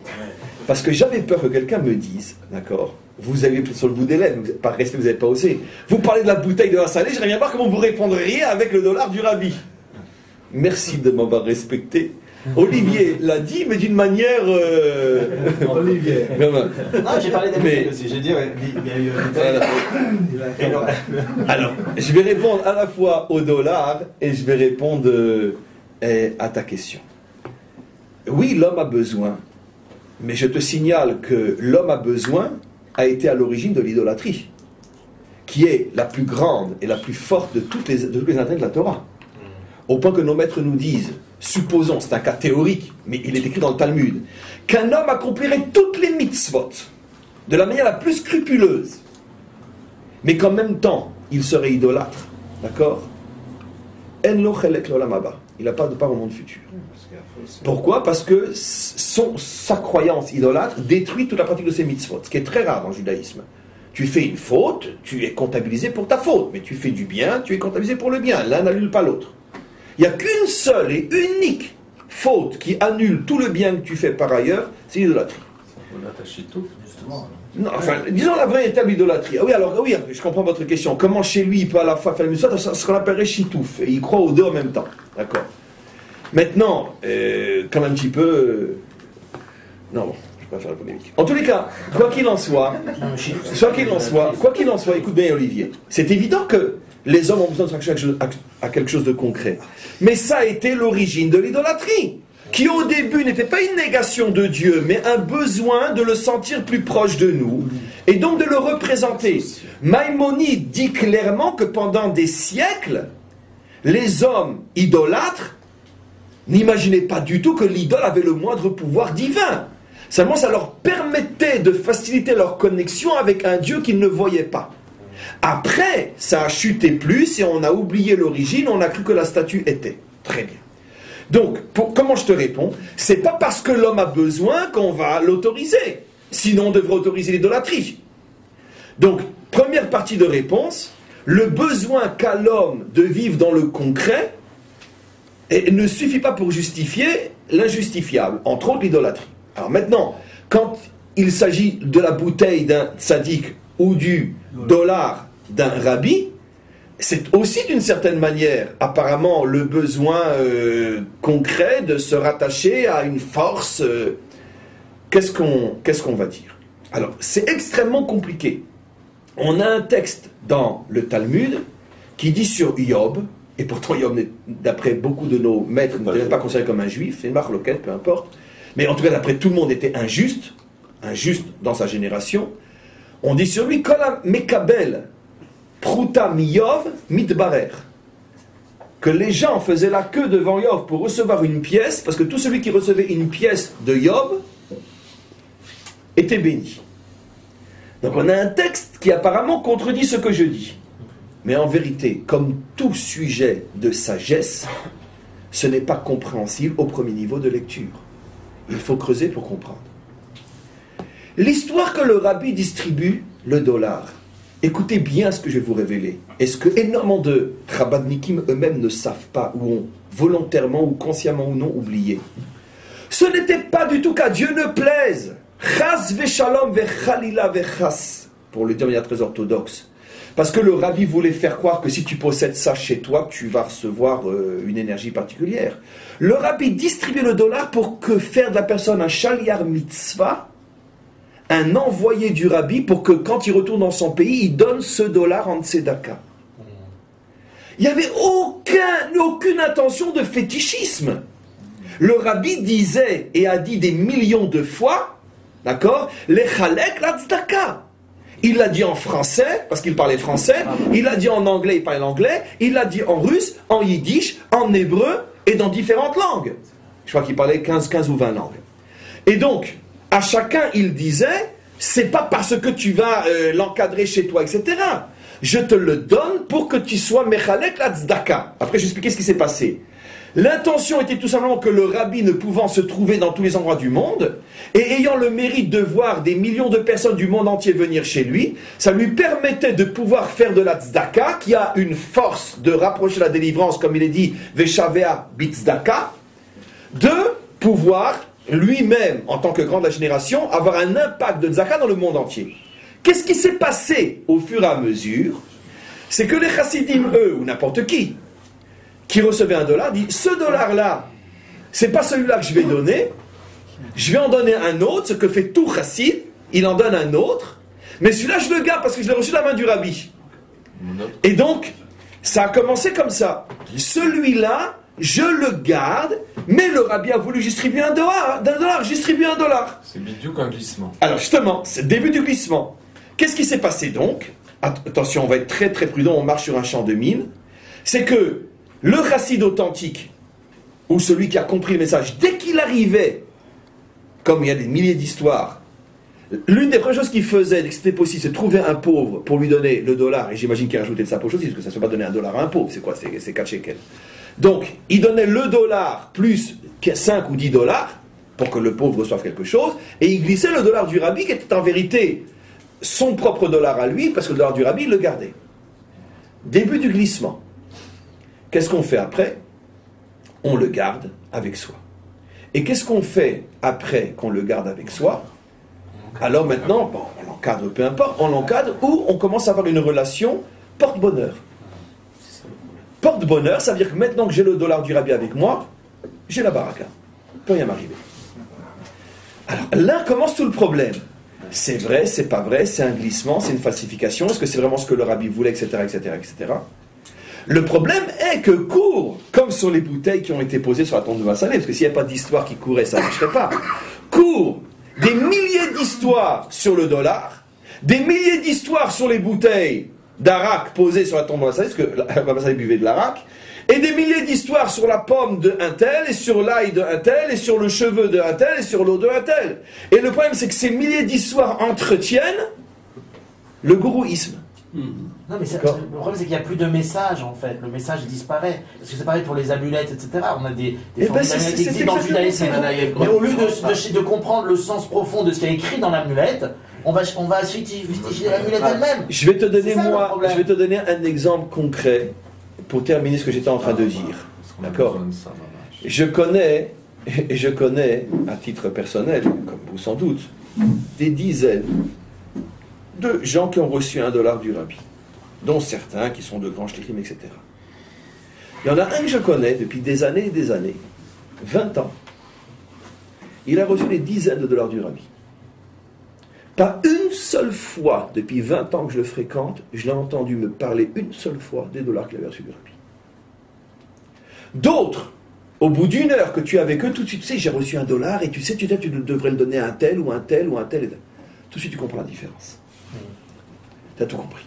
Parce que j'avais peur que quelqu'un me dise, d'accord, vous avez sur le bout des lèvres, par respect vous n'avez pas osé, vous parlez de la bouteille de vin salé, j'aimerais bien voir comment vous répondriez avec le dollar du rabbi. Merci de m'avoir respecté. Olivier l'a dit, mais d'une manière... Olivier. Non, j'ai parlé des aussi. J'ai dit, il y a eu Alors, je vais répondre à la fois au dollar et je vais répondre à ta question. Oui, l'homme a besoin, mais je te signale que l'homme a besoin a été à l'origine de l'idolâtrie, qui est la plus grande et la plus forte de toutes les interdits de la Torah. Au point que nos maîtres nous disent, supposons, c'est un cas théorique, mais il est écrit dans le Talmud, qu'un homme accomplirait toutes les mitzvot de la manière la plus scrupuleuse, mais qu'en même temps, il serait idolâtre. D'accord? En lo chelek l'olam haba. Il n'a pas de part au monde futur. Pourquoi? Parce que sa croyance idolâtre détruit toute la pratique de ses mitzvot, ce qui est très rare dans le judaïsme. Tu fais une faute, tu es comptabilisé pour ta faute, mais tu fais du bien, tu es comptabilisé pour le bien. L'un n'annule pas l'autre. Il n'y a qu'une seule et unique faute qui annule tout le bien que tu fais par ailleurs, c'est l'idolâtrie. On attache tout, justement. Non, enfin, disons la véritable idolâtrie. Ah oui, alors, oui, je comprends votre question. Comment chez lui il peut à la fois faire le mitzvot, ce qu'on appellerait chitouf, et il croit aux deux en même temps. D'accord. Maintenant, comme un petit peu... Non, bon, je ne vais pas faire la polémique. En tous les cas, quoi qu'il en soit, écoute bien Olivier, c'est évident que les hommes ont besoin de quelque chose de concret. Mais ça a été l'origine de l'idolâtrie, qui au début n'était pas une négation de Dieu, mais un besoin de le sentir plus proche de nous, et donc de le représenter. Maïmonide dit clairement que pendant des siècles, les hommes idolâtres n'imaginaient pas du tout que l'idole avait le moindre pouvoir divin. Seulement, ça leur permettait de faciliter leur connexion avec un Dieu qu'ils ne voyaient pas. Après, ça a chuté plus et on a oublié l'origine, on a cru que la statue était. Très bien. Donc, comment je te réponds? C'est pas parce que l'homme a besoin qu'on va l'autoriser. Sinon, on devrait autoriser l'idolâtrie. Donc, première partie de réponse, le besoin qu'a l'homme de vivre dans le concret ne suffit pas pour justifier l'injustifiable, entre autres l'idolâtrie. Alors maintenant, quand il s'agit de la bouteille d'un tzaddik ou du dollar d'un rabbi, c'est aussi d'une certaine manière apparemment le besoin concret de se rattacher à une force. Qu'est-ce qu'on va dire? Alors, c'est extrêmement compliqué. On a un texte dans le Talmud qui dit sur Job, et pourtant Job, d'après beaucoup de nos maîtres, n'était même pas considéré comme un juif, c'est une marloquette, peu importe, mais en tout cas, d'après tout le monde, était injuste dans sa génération. On dit sur lui, Kola Mekabel, Pruta Miyov, Mitbarer, que les gens faisaient la queue devant Job pour recevoir une pièce, parce que tout celui qui recevait une pièce de Job était béni. Donc on a un texte qui apparemment contredit ce que je dis. Mais en vérité, comme tout sujet de sagesse, ce n'est pas compréhensible au premier niveau de lecture. Il faut creuser pour comprendre. L'histoire que le rabbi distribue le dollar, écoutez bien ce que je vais vous révéler. Est-ce que énormément de Chabadnikim eux-mêmes ne savent pas ou ont volontairement ou consciemment ou non oublié? Ce n'était pas du tout qu'à Dieu ne plaise. Chas vechalom vechalila vechas, pour le dire de manière très orthodoxe. Parce que le rabbi voulait faire croire que si tu possèdes ça chez toi, tu vas recevoir une énergie particulière. Le rabbi distribue le dollar pour que faire de la personne un shaliar mitzvah, un envoyé du rabbi, pour que quand il retourne dans son pays, il donne ce dollar en tzedaka. Il n'y avait aucune intention de fétichisme. Le rabbi disait et a dit des millions de fois, d'accord, les chalek la tzedaka. Il l'a dit en français, parce qu'il parlait français, il l'a dit en anglais, il parlait l'anglais, il l'a dit en russe, en yiddish, en hébreu et dans différentes langues. Je crois qu'il parlait 15 ou 20 langues. Et donc, à chacun, il disait, c'est pas parce que tu vas l'encadrer chez toi, etc. Je te le donne pour que tu sois mechalek la tzedaka. Après, je vais expliquer ce qui s'est passé. L'intention était tout simplement que le rabbi, ne pouvant se trouver dans tous les endroits du monde, et ayant le mérite de voir des millions de personnes du monde entier venir chez lui, ça lui permettait de pouvoir faire de la tzedaka, qui a une force de rapprocher la délivrance, comme il est dit, Veshavea bitzedaka, de pouvoir lui-même, en tant que grand de la génération, avoir un impact de tzedaka dans le monde entier. Qu'est-ce qui s'est passé au fur et à mesure? C'est que les chassidim, eux, ou n'importe qui recevait un dollar, dit, ce dollar-là, c'est pas celui-là que je vais donner, je vais en donner un autre, ce que fait tout chassid, il en donne un autre, mais celui-là je le garde parce que je l'ai reçu de la main du rabbi. Et donc, ça a commencé comme ça. Celui-là, je le garde, mais le rabbi a voulu distribuer un dollar, je distribue un dollar. C'est bidou qu'un glissement. Alors justement, c'est le début du glissement. Qu'est-ce qui s'est passé donc? Attention, on va être très très prudent, on marche sur un champ de mine. C'est que le chassid authentique, ou celui qui a compris le message, dès qu'il arrivait, comme il y a des milliers d'histoires, l'une des premières choses qu'il faisait, dès que c'était possible, c'est de trouver un pauvre pour lui donner le dollar, et j'imagine qu'il rajoutait de sa poche aussi, parce que ça ne se peut pas donner un dollar à un pauvre, c'est quoi? C'est 4 shekels. Donc, il donnait le dollar plus 5 ou 10 dollars, pour que le pauvre reçoive quelque chose, et il glissait le dollar du rabbi, qui était en vérité son propre dollar à lui, parce que le dollar du rabbi, il le gardait. Début du glissement. Qu'est-ce qu'on fait après? On le garde avec soi. Et qu'est-ce qu'on fait après qu'on le garde avec soi? Alors maintenant, bon, on l'encadre, peu importe, on l'encadre ou on commence à avoir une relation porte-bonheur. Porte-bonheur, ça veut dire que maintenant que j'ai le dollar du rabbi avec moi, j'ai la baraka. Il ne peut rien m'arriver. Alors là commence tout le problème. C'est vrai, c'est pas vrai, c'est un glissement, c'est une falsification, est-ce que c'est vraiment ce que le rabbi voulait, etc., etc., etc. Le problème est que court, comme sur les bouteilles qui ont été posées sur la tombe de Massalé, parce que s'il n'y a pas d'histoire qui courait, ça ne marcherait pas. Court des milliers d'histoires sur le dollar, des milliers d'histoires sur les bouteilles d'arak posées sur la tombe de Massalé, parce que Massalé buvait de l'arak, et des milliers d'histoires sur la pomme de un tel, et sur l'ail de un tel, et sur le cheveu de un tel, et sur l'eau de un tel. Et le problème, c'est que ces milliers d'histoires entretiennent le gourouisme. Non, mais D'accord. le problème, c'est qu'il n'y a plus de message, en fait. Le message disparaît. Parce que c'est pareil pour les amulettes, etc. On a des Eh ben, formules c'est d'amulette qui existent dans le exactement judaïsme. ça. Mais au lieu de comprendre le sens profond de ce qui est écrit dans l'amulette, on va fustiger l'amulette elle-même. Je vais te donner, C'est ça, le moi, problème. je vais te donner un exemple concret pour terminer ce que j'étais en train de dire. D'accord. Je connais, à titre personnel, comme vous sans doute, des dizaines de gens qui ont reçu $1 du rabbi, dont certains qui sont de grands shlichim, etc. Il y en a un que je connais depuis des années et des années, 20 ans. Il a reçu des dizaines de dollars du rabbi. Pas une seule fois, depuis 20 ans que je le fréquente, je l'ai entendu me parler une seule fois des dollars qu'il avait reçus du rabbi. D'autres, au bout d'une heure que tu es avec eux, tout de suite, tu sais, j'ai reçu $1 et tu sais, tu devrais le donner à un tel ou un tel ou un tel. Tout de suite, tu comprends la différence. Tu as tout compris.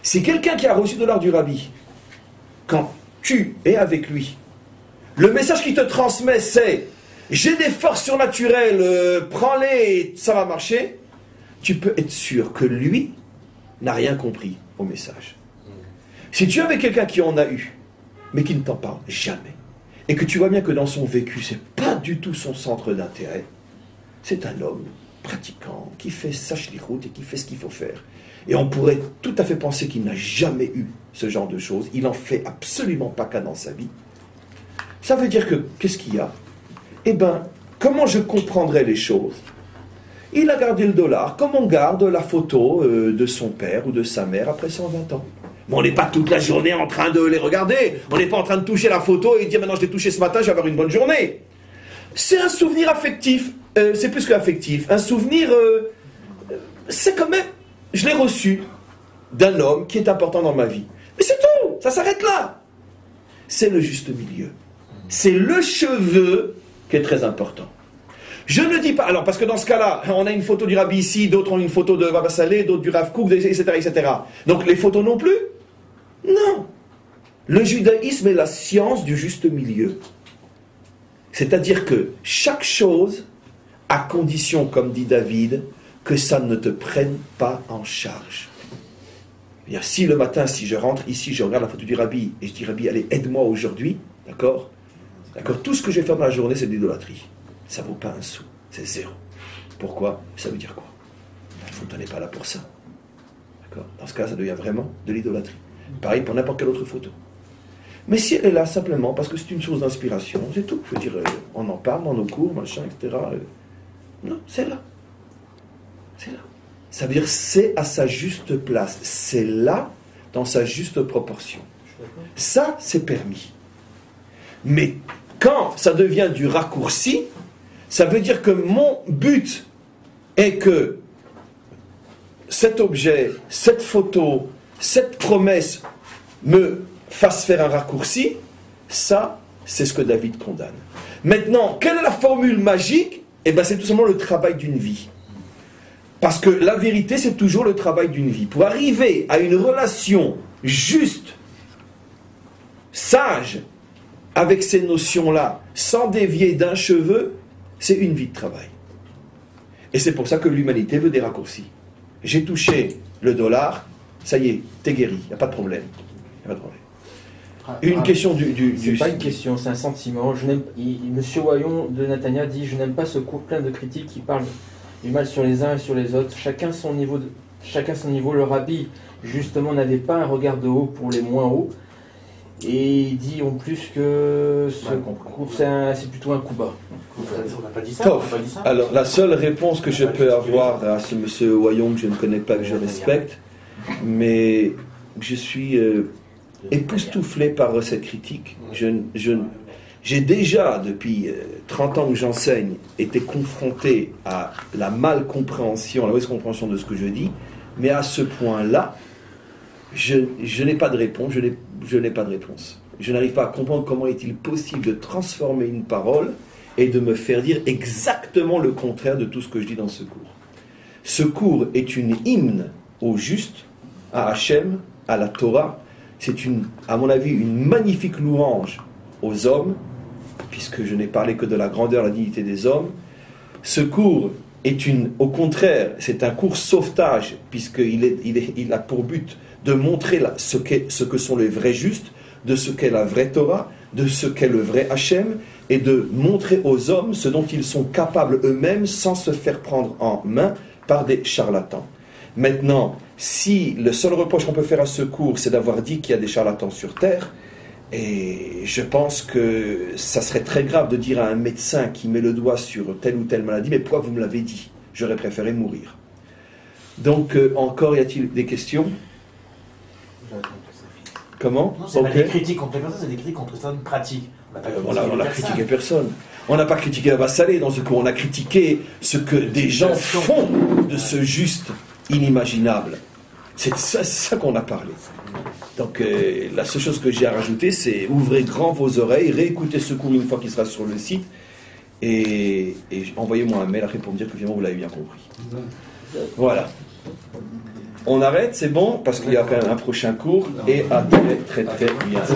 Si quelqu'un qui a reçu $1 du rabbi, quand tu es avec lui, le message qu'il te transmet, c'est « j'ai des forces surnaturelles, prends-les, ça va marcher », tu peux être sûr que lui n'a rien compris au message. Si tu es avec quelqu'un qui en a eu, mais qui ne t'en parle jamais, et que tu vois bien que dans son vécu, c'est pas du tout son centre d'intérêt, c'est un homme pratiquant, qui fait sa shlichut et qui fait ce qu'il faut faire. Et on pourrait tout à fait penser qu'il n'a jamais eu ce genre de choses, il n'en fait absolument pas cas dans sa vie. Ça veut dire que, qu'est-ce qu'il y a? Eh bien, comment je comprendrais les choses? Il a gardé le $, comme on garde la photo de son père ou de sa mère après 120 ans. Mais on n'est pas toute la journée en train de les regarder. On n'est pas en train de toucher la photo et dire maintenant je l'ai touché ce matin, je vais avoir une bonne journée. C'est un souvenir affectif. C'est plus qu'affectif. Un souvenir, c'est quand même, je l'ai reçu d'un homme qui est important dans ma vie. Mais c'est tout, ça s'arrête là. C'est le juste milieu. C'est le cheveu qui est très important. Je ne dis pas, alors parce que dans ce cas-là, on a une photo du rabbi ici, d'autres ont une photo de Baba Saleh, d'autres du Rav Kook, etc., etc. Donc les photos non plus? Non. Le judaïsme est la science du juste milieu. C'est-à-dire que chaque chose, à condition, comme dit David, que ça ne te prenne pas en charge. C'est-à-dire, si le matin, si je rentre ici, je regarde la photo du rabbi, et je dis, rabbi, allez, aide-moi aujourd'hui, d'accord? D'accord, tout ce que je vais faire dans la journée, c'est de l'idolâtrie. Ça ne vaut pas un sou, c'est zéro. Pourquoi? Ça veut dire quoi? La photo n'est pas là pour ça. D'accord? Dans ce cas, ça devient vraiment de l'idolâtrie. Pareil pour n'importe quelle autre photo. Mais si elle est là simplement parce que c'est une source d'inspiration, c'est tout. Je veux dire, on en parle dans nos cours, machin, etc. Non, c'est là. C'est là. Ça veut dire c'est à sa juste place. C'est là, dans sa juste proportion. Ça, c'est permis. Mais quand ça devient du raccourci, ça veut dire que mon but est que cet objet, cette photo, cette promesse me fasse faire un raccourci. Ça, c'est ce que David condamne. Maintenant, quelle est la formule magique? Eh bien, c'est tout simplement le travail d'une vie. Parce que la vérité, c'est toujours le travail d'une vie. Pour arriver à une relation juste, sage, avec ces notions-là, sans dévier d'un cheveu, c'est une vie de travail. Et c'est pour ça que l'humanité veut des raccourcis. J'ai touché le $, ça y est, t'es guéri, il n'y a pas de problème. Y a pas de problème. Une question du c'est pas une question, c'est un sentiment. Monsieur Wayon de Natania dit: je n'aime pas ce cours plein de critiques qui parlent du mal sur les uns et sur les autres. Chacun son niveau. Le rabbi, justement, n'avait pas un regard de haut pour les moins hauts. Et il dit en plus que ce cours, c'est plutôt un coup bas. On n'a pas dit ça. Tof. Alors, la seule réponse que je peux avoir à ce monsieur Wayon, que je ne connais pas, que je respecte, mais je suis époustouflé par cette critique. J'ai déjà, depuis 30 ans que j'enseigne, été confronté à la mal-compréhension, la mauvaise compréhension de ce que je dis, mais à ce point-là, je n'ai pas de réponse, je n'ai pas de réponse. Je n'arrive pas à comprendre comment est-il possible de transformer une parole et de me faire dire exactement le contraire de tout ce que je dis dans ce cours. Ce cours est une hymne au juste, à Hachem, à la Torah. C'est à mon avis, une magnifique louange aux hommes, puisque je n'ai parlé que de la grandeur, la dignité des hommes. Ce cours au contraire, c'est un cours sauvetage, puisqu'il a pour but de montrer ce que sont les vrais justes, de ce qu'est la vraie Torah, de ce qu'est le vrai Hachem, et de montrer aux hommes ce dont ils sont capables eux-mêmes sans se faire prendre en main par des charlatans. Maintenant, si le seul reproche qu'on peut faire à ce cours, c'est d'avoir dit qu'il y a des charlatans sur Terre, et je pense que ça serait très grave de dire à un médecin qui met le doigt sur telle ou telle maladie, mais pourquoi vous me l'avez dit? J'aurais préféré mourir. Donc, encore, y a-t-il des questions? Comment? Non, c'est pas des critiques contre les personnes, c'est des critiques contre certaines pratiques. On n'a critiqué personne. On n'a pas critiqué Abba Saleh dans ce cours, on a critiqué ce que des gens font de ce juste inimaginable. C'est ça qu'on a parlé. Donc la seule chose que j'ai à rajouter, c'est ouvrez grand vos oreilles, réécoutez ce cours une fois qu'il sera sur le site, et envoyez-moi un mail après pour me dire que finalement vous l'avez bien compris. Voilà. On arrête, c'est bon, parce qu'il y a quand même un prochain cours, et à très très très bientôt.